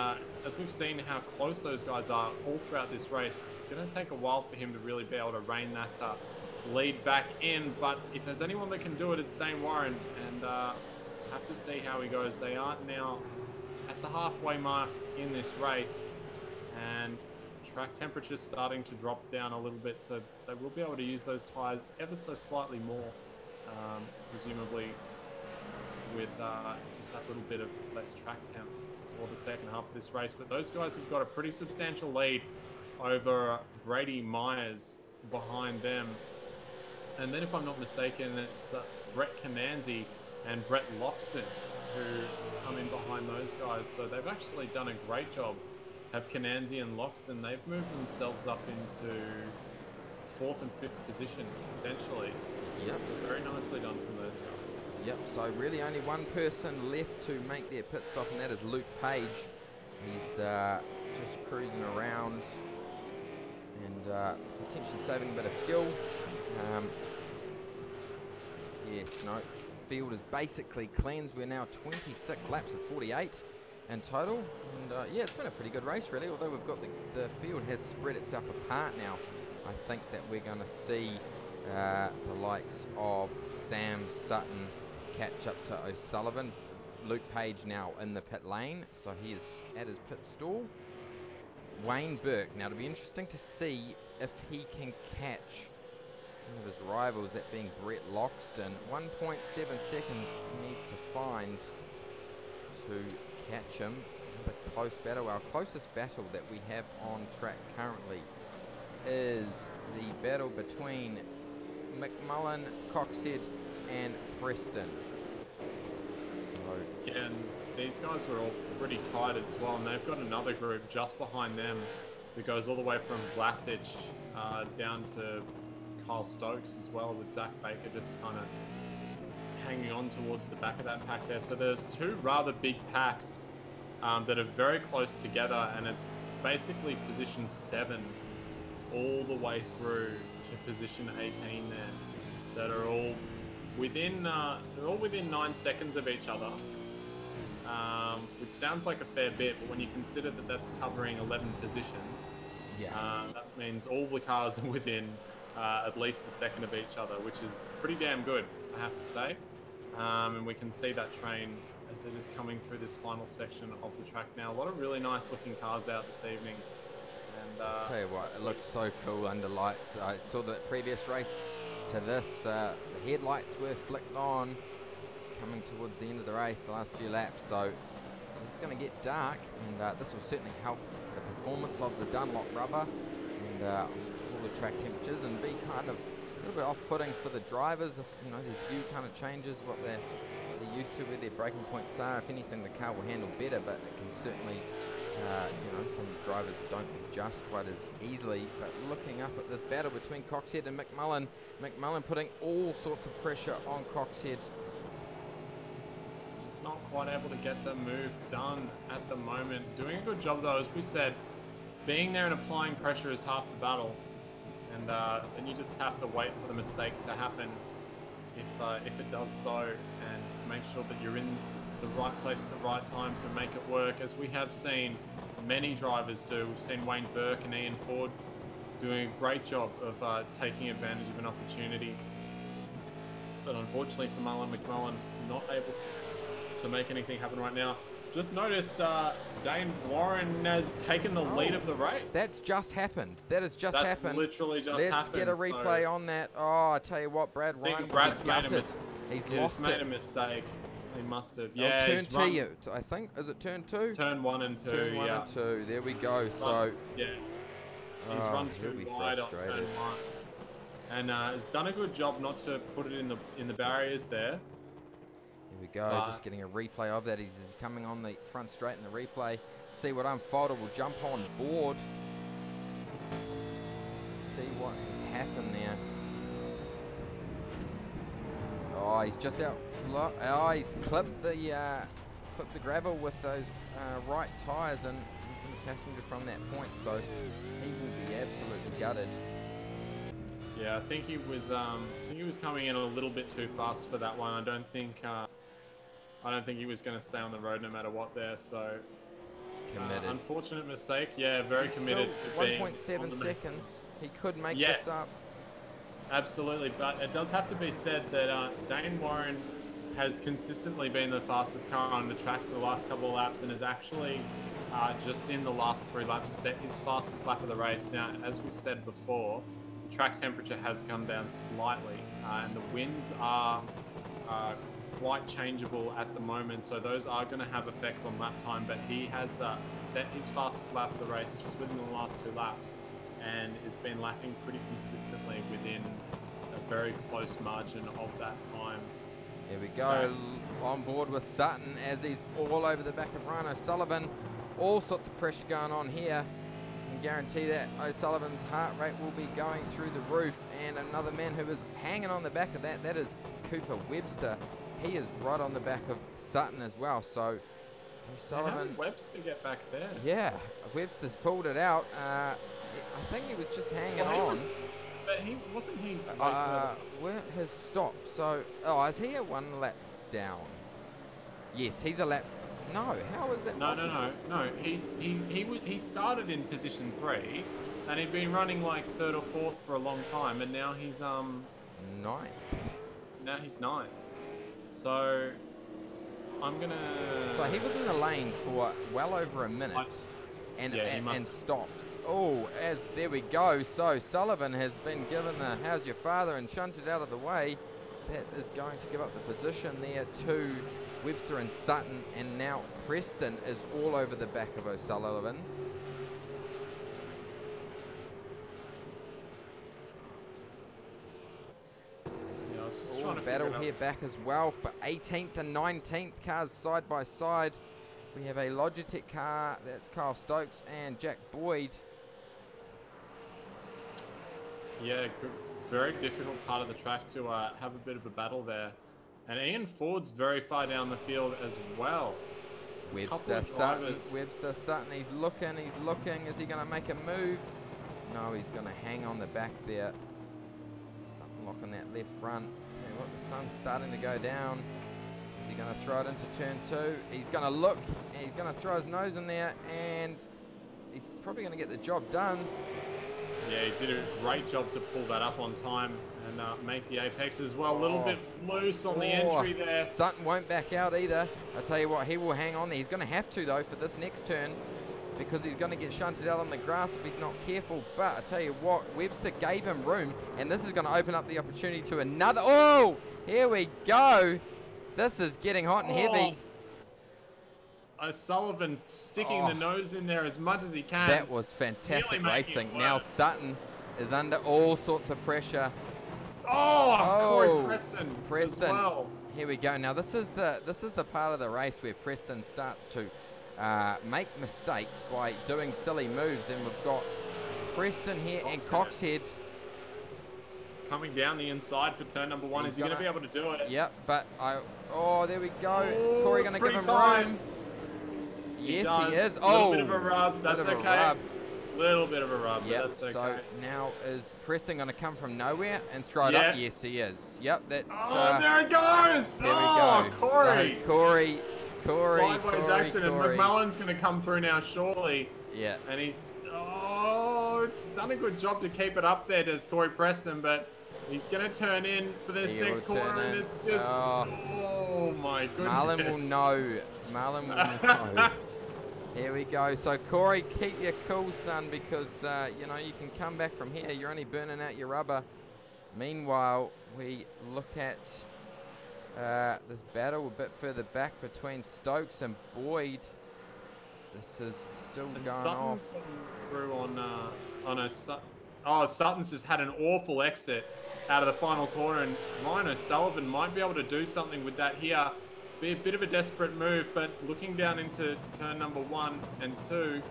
as we've seen how close those guys are all throughout this race, it's going to take a while for him to really be able to rein that lead back in. But if there's anyone that can do it, it's Dane Warren, and have to see how he goes. They are now at the halfway mark in this race, and track temperature's starting to drop down a little bit, so they will be able to use those tyres ever so slightly more, presumably with just that little bit of less track temp for the second half of this race. But those guys have got a pretty substantial lead over Brady Myers behind them. And then, if I'm not mistaken, it's Brett Cananzi and Brett Loxton who come in behind those guys. So they've actually done a great job. Have Cananzi and Loxton, they've moved themselves up into 4th and 5th position, essentially. Yep. So very nicely done from those guys. Yep, so really only one person left to make their pit stop, and that is Luke Page. He's just cruising around and potentially saving a bit of fuel. Yes, no, field is basically cleansed. We're now 26 laps of 48 in total, and yeah, it's been a pretty good race really, although we've got the field has spread itself apart now. I think that we're going to see the likes of Sam Sutton catch up to O'Sullivan. Luke Page now in the pit lane, so he is at his pit stall. Wayne Burke, now it'll be interesting to see if he can catch one of his rivals, that being Brett Loxton. 1.7 seconds he needs to find to catch him. A close battle. Our closest battle that we have on track currently is the battle between McMullen, Coxhead and Preston. So yeah, and these guys are all pretty tight as well, and they've got another group just behind them that goes all the way from Vlasic down to Kyle Stokes as well, with Zach Baker just kind of hanging on towards the back of that pack there. So there's two rather big packs that are very close together, and it's basically position 7 all the way through to position 18 there, that are all within 9 seconds of each other, which sounds like a fair bit, but when you consider that that's covering 11 positions, yeah, that means all the cars are within at least a second of each other, which is pretty damn good, I have to say. And we can see that train as they're just coming through this final section of the track now. A lot of really nice looking cars out this evening. And I'll tell you what, it looks so cool under lights. I saw the previous race to this, the headlights were flicked on coming towards the end of the race, the last few laps, so it's going to get dark, and this will certainly help the performance of the Dunlop rubber and all the track temperatures, and be kind of a little bit off-putting for the drivers if, you know, their view kind of changes, what they're used to, where their braking points are. If anything, the car will handle better, but it can certainly, you know, some drivers don't adjust quite as easily. But looking up at this battle between Coxhead and McMullen, McMullen putting all sorts of pressure on Coxhead. Just not quite able to get the move done at the moment. Doing a good job though, as we said, being there and applying pressure is half the battle. And then you just have to wait for the mistake to happen if it does so, and make sure that you're in the right place at the right time to make it work, as we have seen many drivers do. We've seen Wayne Burke and Ian Ford doing a great job of taking advantage of an opportunity. But unfortunately for McMullen, not able to make anything happen right now. Just noticed Dane Warren has taken the lead of the race. That's just happened. That has just That's happened. literally just Let's happened. get a replay on that. Oh, I tell you what, Brad I Ryan. think Brad's made a mistake. He's lost made it. a mistake. He must have. Oh, Yeah, turn he's two, I think. Is it turn 2? Turn 1 and 2. Turn 1 and 2. There we go. So. Yeah. He's run too wide on turn 1. And has done a good job not to put it in the barriers there. Here we go, just getting a replay of that. He's coming on the front straight in the replay. See what unfolded. We'll jump on board. See what has happened there. Oh, he's just out. Oh, he's clipped the gravel with those right tyres and the passenger from that point. So he will be absolutely gutted. Yeah, I think he was coming in a little bit too fast for that one. I don't think he was going to stay on the road no matter what there. So Committed. Unfortunate mistake. Yeah, very committed to being 1.7 seconds. He could make this up. Absolutely, but it does have to be said that Dane Warren has consistently been the fastest car on the track for the last couple of laps and has actually just in the last 3 laps set his fastest lap of the race. Now, as we said before, the track temperature has come down slightly and the winds are quite changeable at the moment, so those are going to have effects on lap time, but he has set his fastest lap of the race just within the last 2 laps and has been lapping pretty consistently within a very close margin of that time. Here we go, on board with Sutton as he's all over the back of Ryan O'Sullivan. All sorts of pressure going on here. I can guarantee that O'Sullivan's heart rate will be going through the roof, and another man who is hanging on the back of that is Cooper Webster. He is right on the back of Sutton as well, so O'Sullivan... How did Webster get back there? Yeah, Webster's pulled it out. I think he was just hanging on. But wasn't he... Where has stopped? So, is he a 1 lap down? Yes, he's a lap... No, how is that possible? No. He started in position 3, and he'd been running like 3rd or 4th for a long time, and now he's 9th. Now he's 9th. So I'm gonna. So he was in the lane for well over a minute, and stopped. Oh, there we go. So Sullivan has been given the "How's your father?" and shunted out of the way. That is going to give up the position there to Webster and Sutton, and now Preston is all over the back of O'Sullivan. Battle here back as well for 18th and 19th cars side by side. We have a Logitech car, that's Kyle Stokes and Jack Boyd. Yeah, very difficult part of the track to have a bit of a battle there. And Ian Ford's very far down the field as well. Webster Sutton, he's looking. Is he going to make a move? No, he's going to hang on the back there. Something locking that left front. Tell you what, the sun's starting to go down. Is he going to throw it into turn 2? He's going to look, and he's going to throw his nose in there, and he's probably going to get the job done. Yeah, he did a great job to pull that up on time and make the apex as well. A little bit loose on the entry there. Sutton won't back out either. I tell you what, he will hang on there. He's going to have to, though, for this next turn, because he's going to get shunted out on the grass if he's not careful. But I tell you what, Webster gave him room, and this is going to open up the opportunity to another. Oh, here we go. This is getting hot and heavy. O'Sullivan sticking the nose in there as much as he can. That was fantastic racing. Now Sutton is under all sorts of pressure. Corey Preston as well. Here we go. Now this is the part of the race where Preston starts to make mistakes by doing silly moves, and we've got Preston here and Coxhead coming down the inside for turn number 1. Is he going to be able to do it? Yep, but there we go. Is Corey going to give him room? Yes, he is. A little bit of a rub. That's okay. Little bit of a rub, but that's okay. So now is Preston going to come from nowhere and throw it up? Yes, he is. Yep, that's... there it goes! There we go. Corey! So Corey. Sideways action, and McMullen's going to come through now, surely. Yeah. And he's... it's done a good job to keep it up there, does Corey Preston, but He's going to turn in for this next corner, and it's just... Oh, my goodness. Marlon will know. Marlon will know. Here we go. So, Corey, keep your cool, son, because, you know, you can come back from here. You're only burning out your rubber. Meanwhile, we look at this battle a bit further back between Stokes and Boyd. This is still going Sutton's off. Through on Sutton's just had an awful exit out of the final corner, and Ryan O'Sullivan might be able to do something with that here. Be a bit of a desperate move, but looking down into turn number 1 and 2,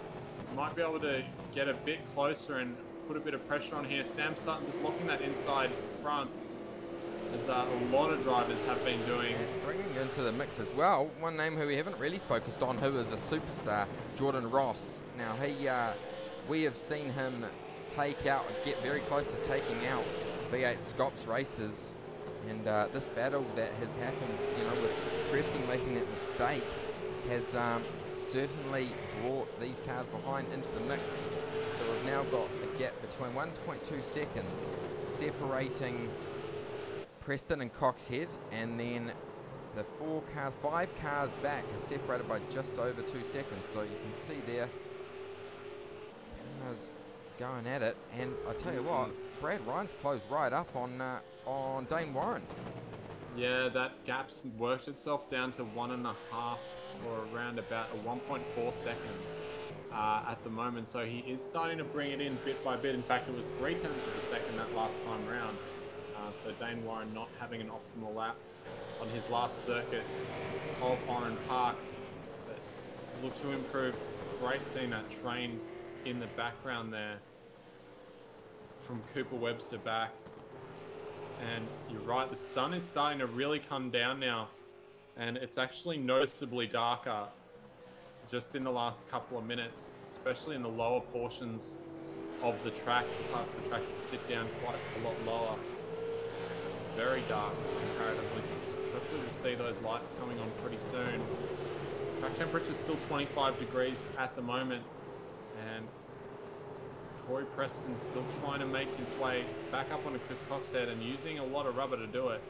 might be able to get a bit closer and put a bit of pressure on here. Sam Sutton just locking that inside front, as a lot of drivers have been doing. And bringing into the mix as well, one name who we haven't really focused on, who is a superstar, Jordan Ross. Now we have seen him get very close to taking out V8 Scops races, and this battle that has happened, you know, with Preston making that mistake, has certainly brought these cars behind into the mix. So we've now got a gap between 1.2 seconds separating Preston and Coxhead, and then the 5 cars back are separated by just over 2 seconds. So you can see there, cars going at it, and I tell you what, Brad Ryan's closed right up on Dane Warren. Yeah, that gap's worked itself down to 1.5 or around about a 1.4 seconds at the moment. So he is starting to bring it in bit by bit. In fact, it was 0.3 of a second that last time round. So Dane Warren not having an optimal lap on his last circuit of Oran Park. But look to improve. Great seeing that train in the background there from Cooper Webster back. And you're right, the sun is starting to really come down now, and it's actually noticeably darker just in the last couple of minutes, especially in the lower portions of the track. The parts of the track that sit down quite a lot lower. It's very dark comparatively, so hopefully we'll see those lights coming on pretty soon. Track temperature is still 25 degrees at the moment, and Corey Preston's still trying to make his way back up onto Chris Coxhead and using a lot of rubber to do it.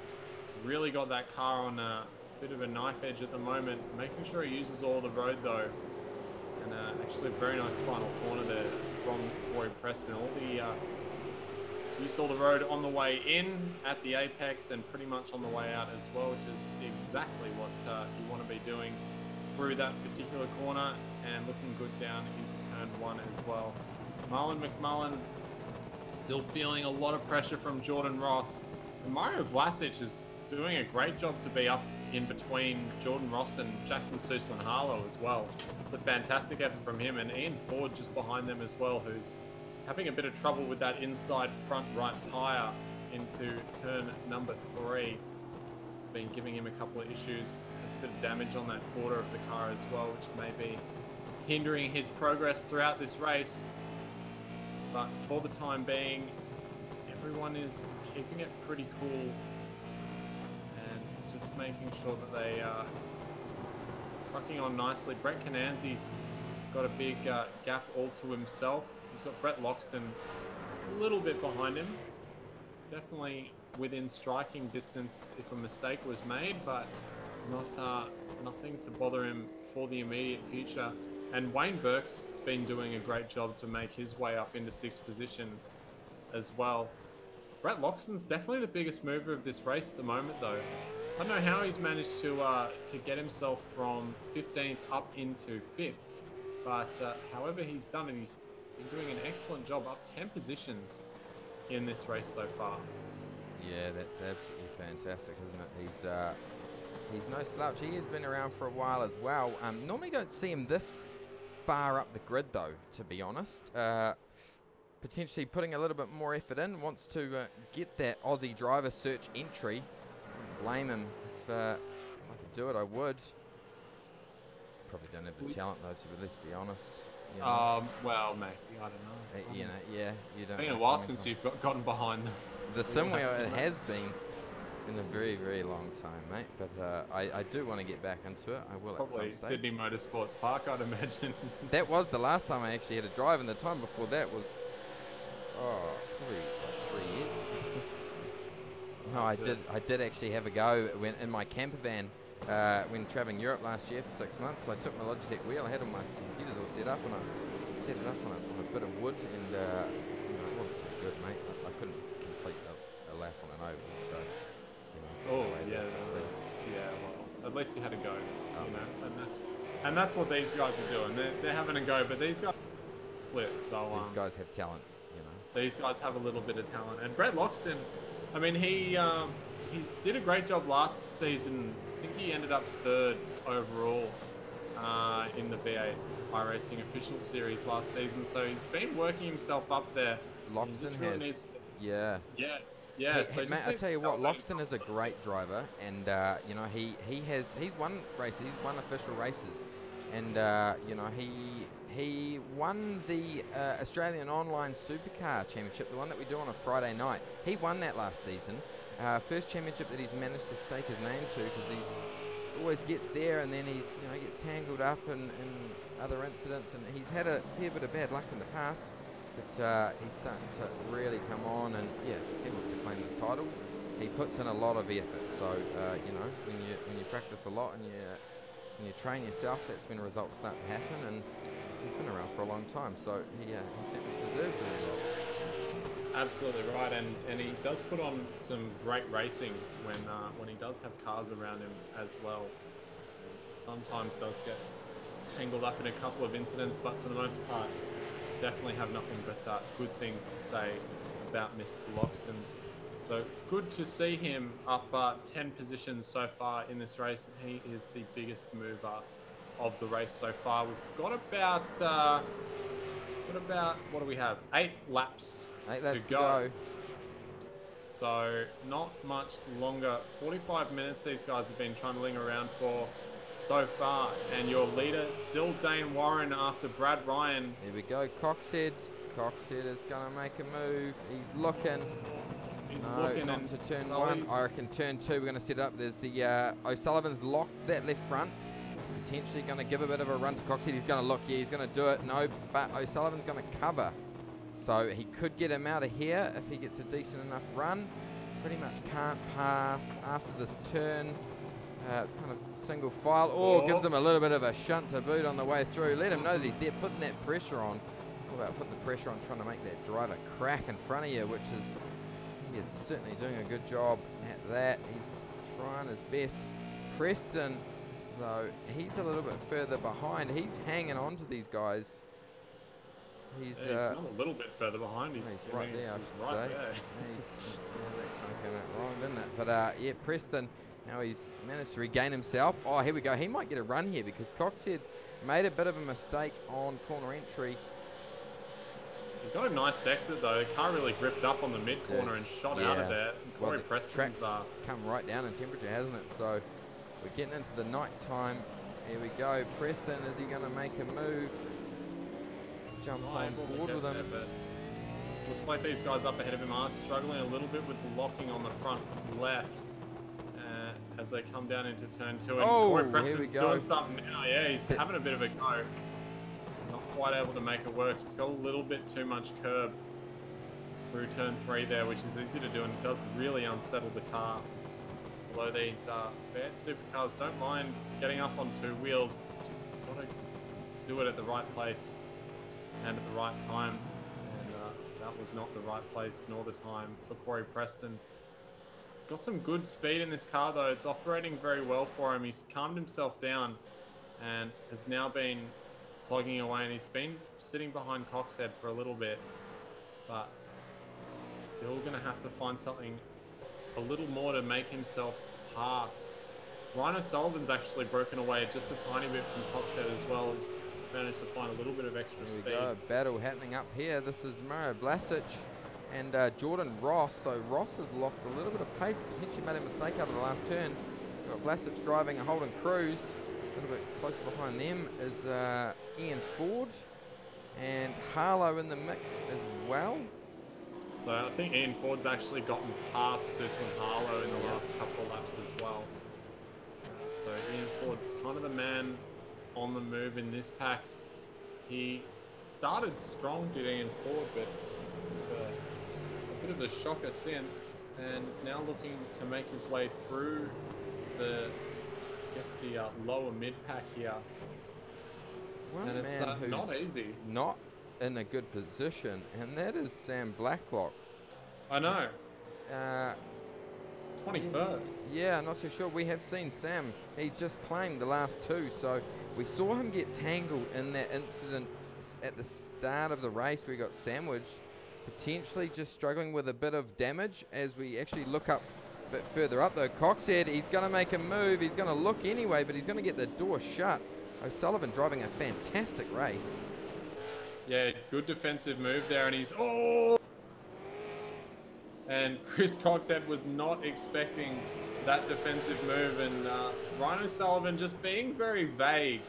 He's really got that car on a bit of a knife edge at the moment, making sure he uses all the road though. And actually a very nice final corner there from Corey Preston. Used all the road on the way in at the apex and pretty much on the way out as well, which is exactly what you want to be doing through that particular corner, and looking good down into turn 1 as well. Marlon McMullen still feeling a lot of pressure from Jordan Ross. And Mario Vlasic is doing a great job to be up in between Jordan Ross and Jackson Suslin Harlow as well. It's a fantastic effort from him, and Ian Ford just behind them as well, who's having a bit of trouble with that inside front right tyre into turn number 3. Been giving him a couple of issues. There's a bit of damage on that quarter of the car as well, which may be hindering his progress throughout this race. But for the time being, everyone is keeping it pretty cool and just making sure that they are trucking on nicely. Brett Cananzi's got a big gap all to himself. He's got Brett Loxton a little bit behind him. Definitely within striking distance if a mistake was made, but nothing to bother him for the immediate future. And Wayne Burke's been doing a great job to make his way up into 6th position as well. Brett Loxton's definitely the biggest mover of this race at the moment though. I don't know how he's managed to get himself from 15th up into 5th, but however he's done it, he's been doing an excellent job, up 10 positions in this race so far. Yeah, that's absolutely fantastic, isn't it? He's no slouch. He has been around for a while as well. Normally don't see him this far up the grid though, to be honest. Potentially putting a little bit more effort in, wants to get that Aussie driver search entry. I wouldn't blame him. If I could do it, I would. Probably don't have the talent though, but let's be honest. You know. Well, maybe, I don't know. You know, yeah, you don't. It's been a while since you've gotten behind them. The Simway, it has been in a very, very long time, mate. But I do want to get back into it. I will probably at some stage. Sydney Motorsports Park, I'd imagine. That was the last time I actually had a drive, and the time before that was, probably like 3 years. No, I did actually have a go when in my camper van when traveling Europe last year for 6 months. I took my Logitech wheel, I had all my computers all set up, and I set it up on a bit of wood, and you know, it wasn't too good, mate. I couldn't complete a lap on an oval, so you know. Oh yeah, well, at least you had a go, you know, and that's what these guys are doing. They're having a go, but these guys split. So these guys have talent, you know. These guys have a little bit of talent, and Brett Loxton, I mean, he did a great job last season. I think he ended up 3rd overall in the V8 iRacing official series last season. So he's been working himself up there. Loxton really has, yeah. So Matt, I tell you what, Loxton is a great driver, and you know, he's won races, he's won official races, and you know, he won the Australian Online Supercar Championship, the one that we do on a Friday night. He won that last season. First championship that he's managed to stake his name to, because he's always gets there and then he's, you know, gets tangled up in other incidents, and he's had a fair bit of bad luck in the past, but he's starting to really come on, and yeah, he wants to claim this title. He puts in a lot of effort, so you know, when you practice a lot and you train yourself, that's when results start to happen, and he's been around for a long time, so he certainly deserves the results. Absolutely right, and he does put on some great racing when he does have cars around him as well. Sometimes does get tangled up in a couple of incidents, but for the most part, definitely have nothing but good things to say about Mr. Loxton. So good to see him up 10 positions so far in this race, and he is the biggest mover of the race so far. We've got about what do we have? 8 laps to go. So not much longer. 45 minutes these guys have been trundling around for so far, and your leader still Dane Warren after Brad Ryan. Here we go, Coxhead is gonna make a move. He's looking. He's looking into turn 1. I reckon turn 2 we're gonna set up. There's the O'Sullivan's locked that left front. Potentially going to give a bit of a run to Coxhead. He's going to look, yeah, he's going to do it. No, but O'Sullivan's going to cover. So he could get him out of here if he gets a decent enough run. Pretty much can't pass after this turn. It's kind of single file. Oh, gives him a little bit of a shunt to boot on the way through. Let him know that he's there, putting that pressure on. All about putting the pressure on, trying to make that driver crack in front of you, which is, he is certainly doing a good job at that. He's trying his best. Preston, though, he's a little bit further behind. He's hanging on to these guys. He's not a little bit further behind. He's right there, I should say. There. That kind of came out wrong, didn't it? But yeah, Preston, now he's managed to regain himself. Oh, here we go. He might get a run here because Coxhead made a bit of a mistake on corner entry. He got a nice exit though. The car really gripped up on the mid corner and shot out of there. Corey Preston's come right down in temperature, hasn't it? So we're getting into the night time. Here we go. Preston, is he going to make a move? Jump on board with him. Looks like these guys up ahead of him are struggling a little bit with the locking on the front left as they come down into turn 2. And Corey Preston's doing something now. Yeah, he's having a bit of a go. Not quite able to make it work. Just got a little bit too much curb through turn 3 there, which is easy to do, and it does really unsettle the car. Although these bad supercars don't mind getting up on 2 wheels, just got to do it at the right place and at the right time. And that was not the right place nor the time for Corey Preston. Got some good speed in this car though. It's operating very well for him. He's calmed himself down and has now been plugging away, and he's been sitting behind Coxhead for a little bit, but still going to have to find something a little more to make himself past. Ryan O'Sullivan's actually broken away just a tiny bit from Coxhead as well. He's managed to find a little bit of extra speed. There we go, battle happening up here. This is Mario Blasic and Jordan Ross. So Ross has lost a little bit of pace, potentially made a mistake out of the last turn. We've got Blasic driving a Holden Cruz. A little bit closer behind them is Ian Ford and Harlow in the mix as well. So I think Ian Ford's actually gotten past Susan Harlow in the last couple of laps as well. So Ian Ford's kind of the man on the move in this pack. He started strong, did Ian Ford, but it's a bit of a shocker since. and is now looking to make his way through the, I guess, the lower mid-pack here. One and it's man who's not easy. not in a good position, and that is Sam Blacklock. I know. 21st. Yeah, not too sure. We have seen Sam. He just claimed the last two, so we saw him get tangled in that incident at the start of the race. We got sandwiched, potentially just struggling with a bit of damage as we actually look up a bit further up though. Coxhead, he's going to make a move. He's going to look anyway, but he's going to get the door shut. O'Sullivan driving a fantastic race. Yeah, good defensive move there, and he's... Oh! And Chris Coxhead was not expecting that defensive move, and Ryan O'Sullivan just being very vague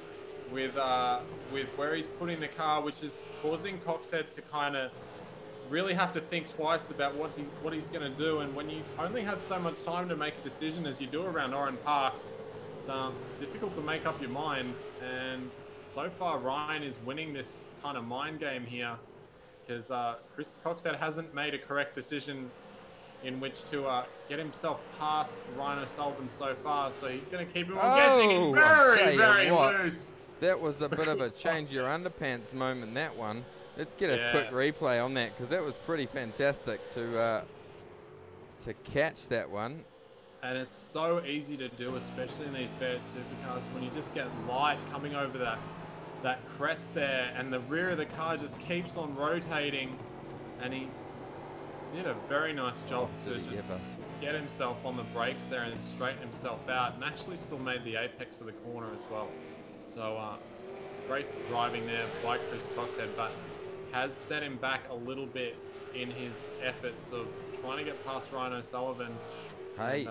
with where he's putting the car, which is causing Coxhead to kind of really have to think twice about what he's going to do. And when you only have so much time to make a decision as you do around Oran Park, it's difficult to make up your mind. And so far, Ryan is winning this kind of mind game here, because Chris Coxhead hasn't made a correct decision in which to get himself past Ryan O'Sullivan so far. So he's going to keep him on guessing and very loose. That was a bit of a change your underpants moment, that one. Let's get a quick replay on that, because that was pretty fantastic to catch that one. And it's so easy to do, especially in these Fiat supercars, when you just get light coming over that crest there, and the rear of the car just keeps on rotating, and he did a very nice job to just get himself on the brakes there and straighten himself out, and actually still made the apex of the corner as well. So great driving there by Chris Coxhead, but has set him back a little bit in his efforts of trying to get past Ryan O'Sullivan. Hey,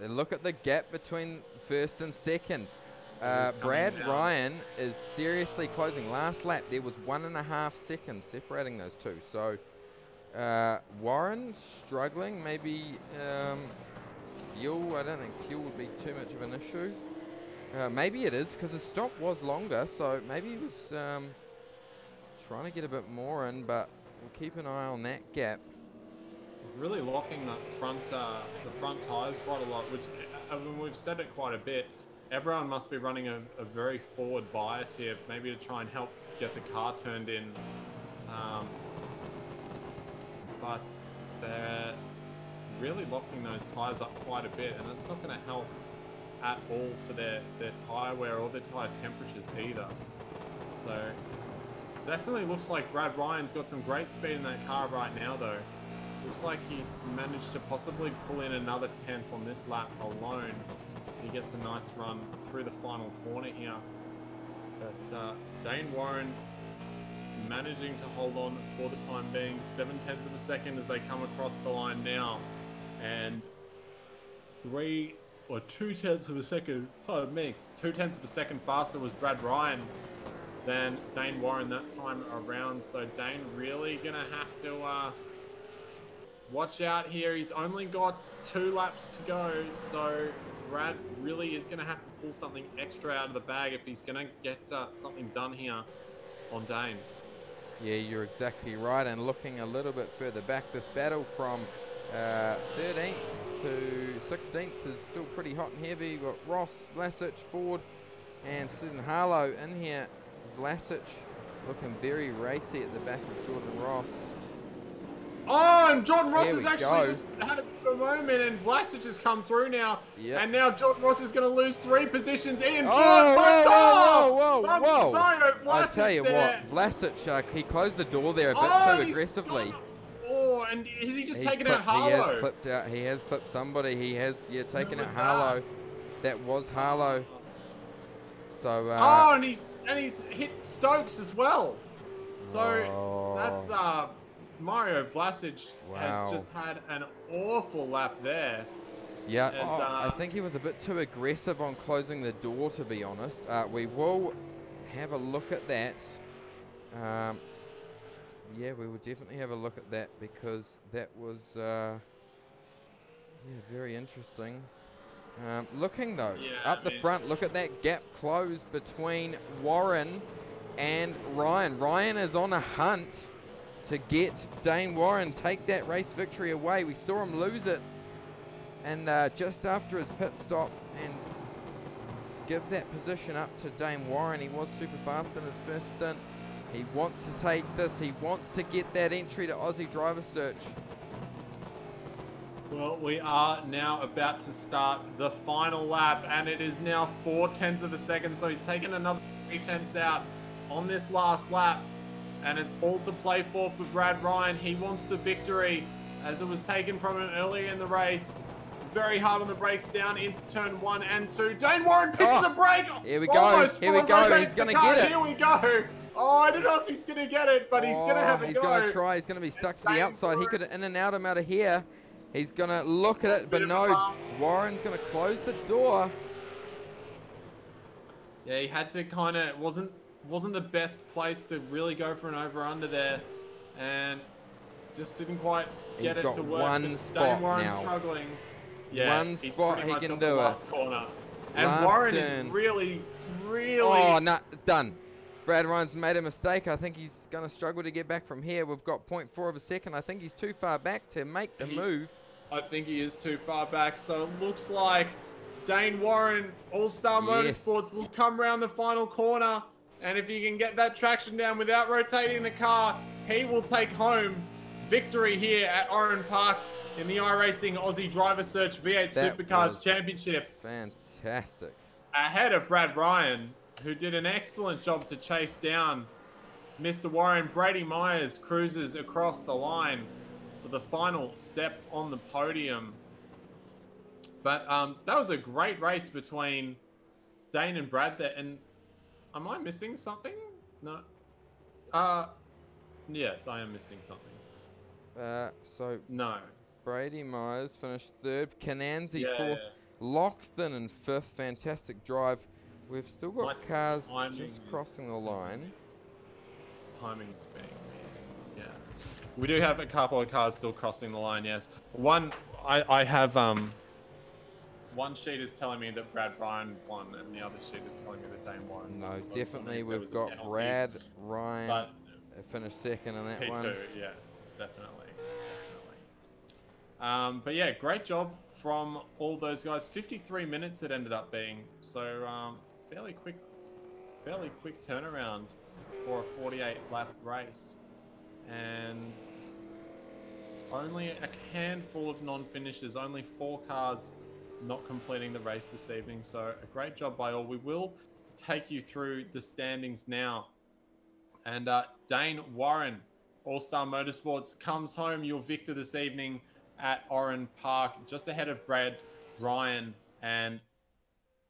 and look at the gap between first and second. Brad Ryan is seriously closing. Last lap, there was 1.5 seconds separating those two. So Warren struggling, maybe fuel. I don't think fuel would be too much of an issue. Maybe it is, because the stop was longer, so maybe he was trying to get a bit more in, but we'll keep an eye on that gap. Really locking the front tyres quite a lot, which I mean, we've said it quite a bit. Everyone must be running a very forward bias here, maybe to try and help get the car turned in. But they're really locking those tyres up quite a bit, and that's not going to help at all for their tyre wear or their tyre temperatures either. So definitely looks like Brad Ryan's got some great speed in that car right now though. Looks like he's managed to possibly pull in another 10th on this lap alone. He gets a nice run through the final corner here. But Dane Warren managing to hold on for the time being, 0.7 of a second as they come across the line now. And 2/10 of a second, pardon me, 2/10 of a second faster was Brad Ryan than Dane Warren that time around. So Dane really gonna have to watch out here. He's only got 2 laps to go, so Brad really is gonna have to pull something extra out of the bag if he's gonna get something done here on Dane. Yeah, you're exactly right. And looking a little bit further back, this battle from 13th to 16th is still pretty hot and heavy. You've got Ross, Vlasic, Ford, and Susan Harlow in here. Vlasic looking very racy at the back of Jordan Ross. Oh, and Jordan Ross has actually just had a moment, and Vlasic has come through now. Yep. And now Jordan Ross is going to lose 3 positions in. Whoa! I tell you what, Vlasic, he closed the door there a bit too aggressively. Oh, and has he just taken out Harlow? He has clipped somebody. He has, taken out Harlow. That was Harlow. So. And he's hit Stokes as well. So that's Mario Vlasic has just had an awful lap there. Yeah, I think he was a bit too aggressive on closing the door, to be honest. We will have a look at that. Yeah, we will definitely have a look at that, because that was very interesting. Looking though, up the front, look at that gap closed between Warren and Ryan. Ryan is on a hunt to get Dane Warren take that race victory away. We saw him lose it and just after his pit stop, and give that position up to Dane Warren. He was super fast in his first stint. He wants to take this. He wants to get that entry to Aussie Driver Search. Well, we are now about to start the final lap, and it is now 0.4 of a second, so he's taken another 0.3 out on this last lap, and it's all to play for Brad Ryan. He wants the victory, as it was taken from him earlier in the race. Very hard on the brakes down into turn 1 and 2. Dane Warren pitches a brake. Here we go. Here we go. He's going to get it. Here we go. Oh, I don't know if he's going to get it, but he's going to have a go. He's going to try. He's going to be stuck to the outside. He could in and out him out of here. He's going to look at it, but no. Warren's going to close the door. Yeah, he had to kind of, wasn't the best place to really go for an over-under there, and just didn't quite get it to work. One spot Dane Warren's now. struggling. Yeah, one spot he can do it. Last corner. And Last Warren turn. is really. Oh, no, done. Brad Ryan's made a mistake. I think he's going to struggle to get back from here. We've got 0.4 of a second. I think he's too far back to make the move. I think he is too far back. So it looks like Dane Warren, All-Star Motorsports, will come around the final corner. And if he can get that traction down without rotating the car, he will take home victory here at Oran Park in the iRacing Aussie Driver Search V8 Supercars Championship. Fantastic. Ahead of Brad Ryan, who did an excellent job to chase down Mr. Warren. Brady Myers cruises across the line for the final step on the podium. But that was a great race between Dane and Brad there. And am I missing something? No. Yes, I am missing something. No. Brady Myers finished third. Kananzi fourth. Yeah. Loxton in fifth. Fantastic drive. We've still got cars just crossing the line. Timing's being weird. Yeah. We do have a couple of cars still crossing the line, yes. I have one sheet is telling me that Brad Ryan won, and the other sheet is telling me that Dane Warren won. No, so definitely we've got Brad Ryan finished second in that P2, one. Yes, definitely. But yeah, great job from all those guys. 53 minutes it ended up being, so fairly quick turnaround for a 48-lap race, and only a handful of non-finishers, only 4 cars not completing the race this evening. So a great job by all. We will take you through the standings now, and Dane Warren, All-Star Motorsports, comes home your victor this evening at Oran Park, just ahead of Brad Ryan, and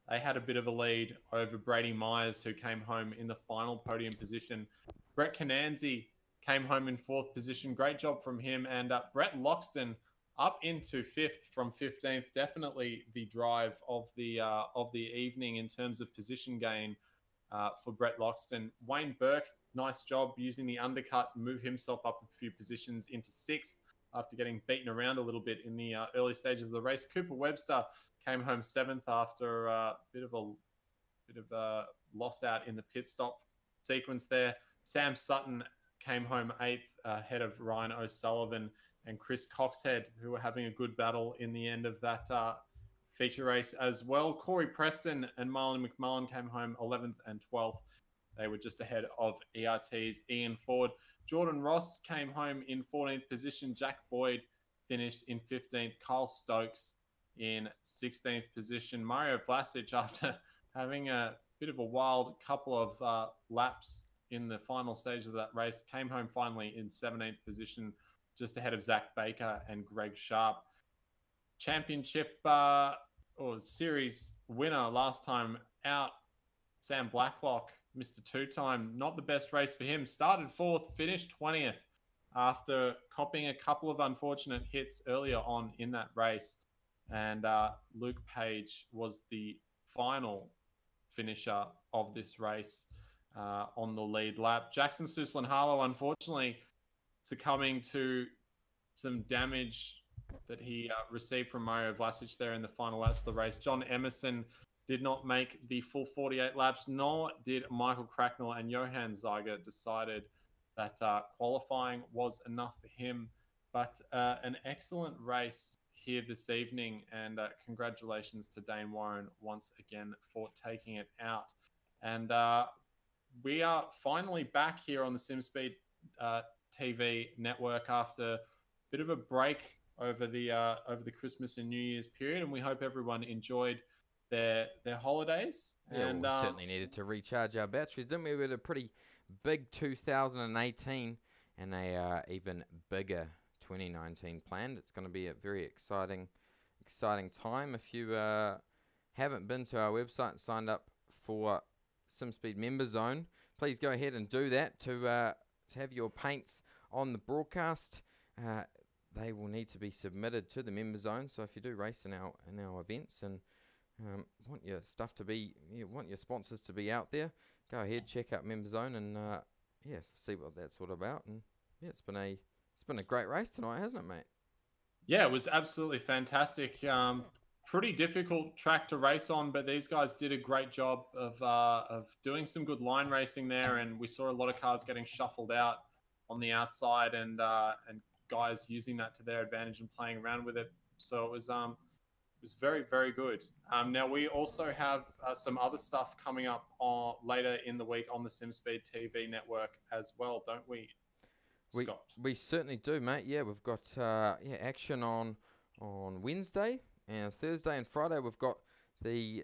they had a bit of a lead over Brady Myers, who came home in the final podium position. Brett Kananzi came home in 4th position. Great job from him. And Brett Loxton up into 5th from 15th. Definitely the drive of the evening in terms of position gain for Brett Loxton. Wayne Burke, nice job using the undercut, move himself up a few positions into 6th after getting beaten around a little bit in the early stages of the race. Cooper Webster came home 7th after a bit of a loss out in the pit stop sequence there. Sam Sutton came home 8th ahead of Ryan O'Sullivan and Chris Coxhead, who were having a good battle in the end of that feature race as well. Corey Preston and Marlon McMullen came home 11th and 12th. They were just ahead of ERT's Ian Ford. Jordan Ross came home in 14th position. Jack Boyd finished in 15th. Kyle Stokes in 16th position. Mario Vlasic, after having a bit of a wild couple of laps in the final stage of that race, came home finally in 17th position, just ahead of Zach Baker and Greg Sharp. Championship or series winner last time out, Sam Blacklock, Mr. Two-Time. Not the best race for him. Started 4th, finished 20th after copying a couple of unfortunate hits earlier on in that race. And Luke Page was the final finisher of this race on the lead lap. Jackson Suslin-Harlow, unfortunately, succumbing to some damage that he received from Mario Vlasic there in the final laps of the race. John Emerson did not make the full 48 laps, nor did Michael Cracknell, and Johan Zeiger decided that qualifying was enough for him. But an excellent race here this evening, and congratulations to Dane Warren once again for taking it out. And we are finally back here on the SimSpeed TV network after a bit of a break over the Christmas and New Year's period, and we hope everyone enjoyed their holidays. Yeah, and well, we certainly needed to recharge our batteries, didn't we? We had a pretty big 2018 and a even bigger 2019 planned. It's going to be a very exciting time. If you haven't been to our website and signed up for SimSpeed Member Zone, please go ahead and do that to have your paints on the broadcast. They will need to be submitted to the Member Zone. So if you do race in our events and want your stuff to be, want your sponsors to be out there, go ahead, check out Member Zone and see what that's all about. And yeah, it's been a great race tonight, hasn't it, mate? Yeah, it was absolutely fantastic. Pretty difficult track to race on, but these guys did a great job of doing some good line racing there, and we saw a lot of cars getting shuffled out on the outside, and guys using that to their advantage and playing around with it. So it was very, very good. Now we also have some other stuff coming up later in the week on the SimSpeed TV network as well, don't we, Scott? We certainly do, mate. Yeah, we've got action on Wednesday and Thursday and Friday. We've got the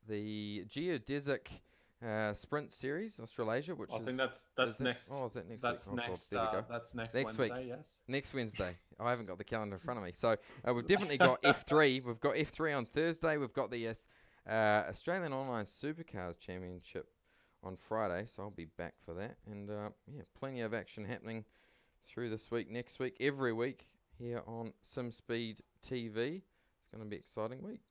Geodesic Sprint Series Australasia, which I think that's next. Oh, is that next that's week? Next. There we go. That's next Wednesday. Week. Yes. Next Wednesday. I haven't got the calendar in front of me. So we've definitely got F3. We've got F3 on Thursday. We've got the Australian Online Supercars Championship on Friday. So I'll be back for that. And plenty of action happening through this week, next week, every week here on SimSpeed TV. It's going to be an exciting week.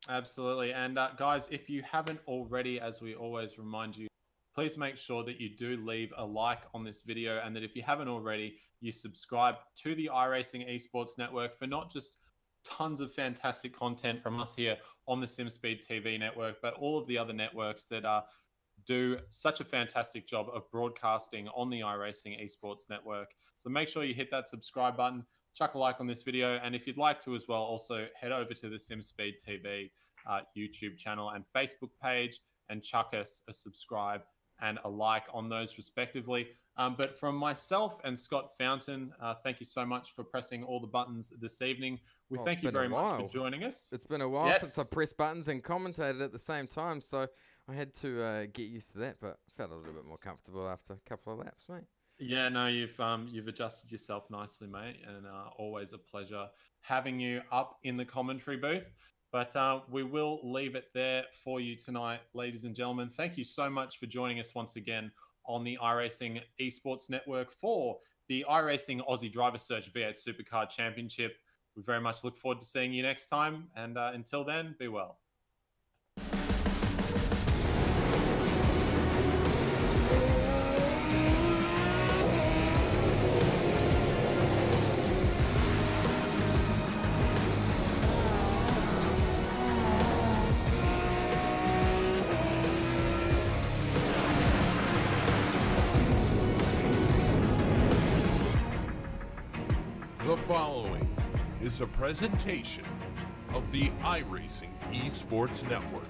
Absolutely. And guys, if you haven't already, as we always remind you, please make sure that you do leave a like on this video, and that if you haven't already, you subscribe to the iRacing Esports Network for not just tons of fantastic content from us here on the SimSpeed TV network, but all of the other networks that do such a fantastic job of broadcasting on the iRacing Esports Network. So make sure you hit that subscribe button, chuck a like on this video, and if you'd like to as well, also head over to the SimSpeed TV YouTube channel and Facebook page and chuck us a subscribe and a like on those respectively. But from myself and Scott Fountain, thank you so much for pressing all the buttons this evening. We thank you very much for joining us. It's been a while since I pressed buttons and commentated at the same time, so I had to get used to that, but felt a little bit more comfortable after a couple of laps, mate. Yeah, no, you've adjusted yourself nicely, mate, and always a pleasure having you up in the commentary booth. But we will leave it there for you tonight, ladies and gentlemen. Thank you so much for joining us once again on the iRacing Esports Network for the iRacing Aussie Driver Search V8 Supercar Championship. We very much look forward to seeing you next time, and until then, be well. The following is a presentation of the iRacing Esports Network.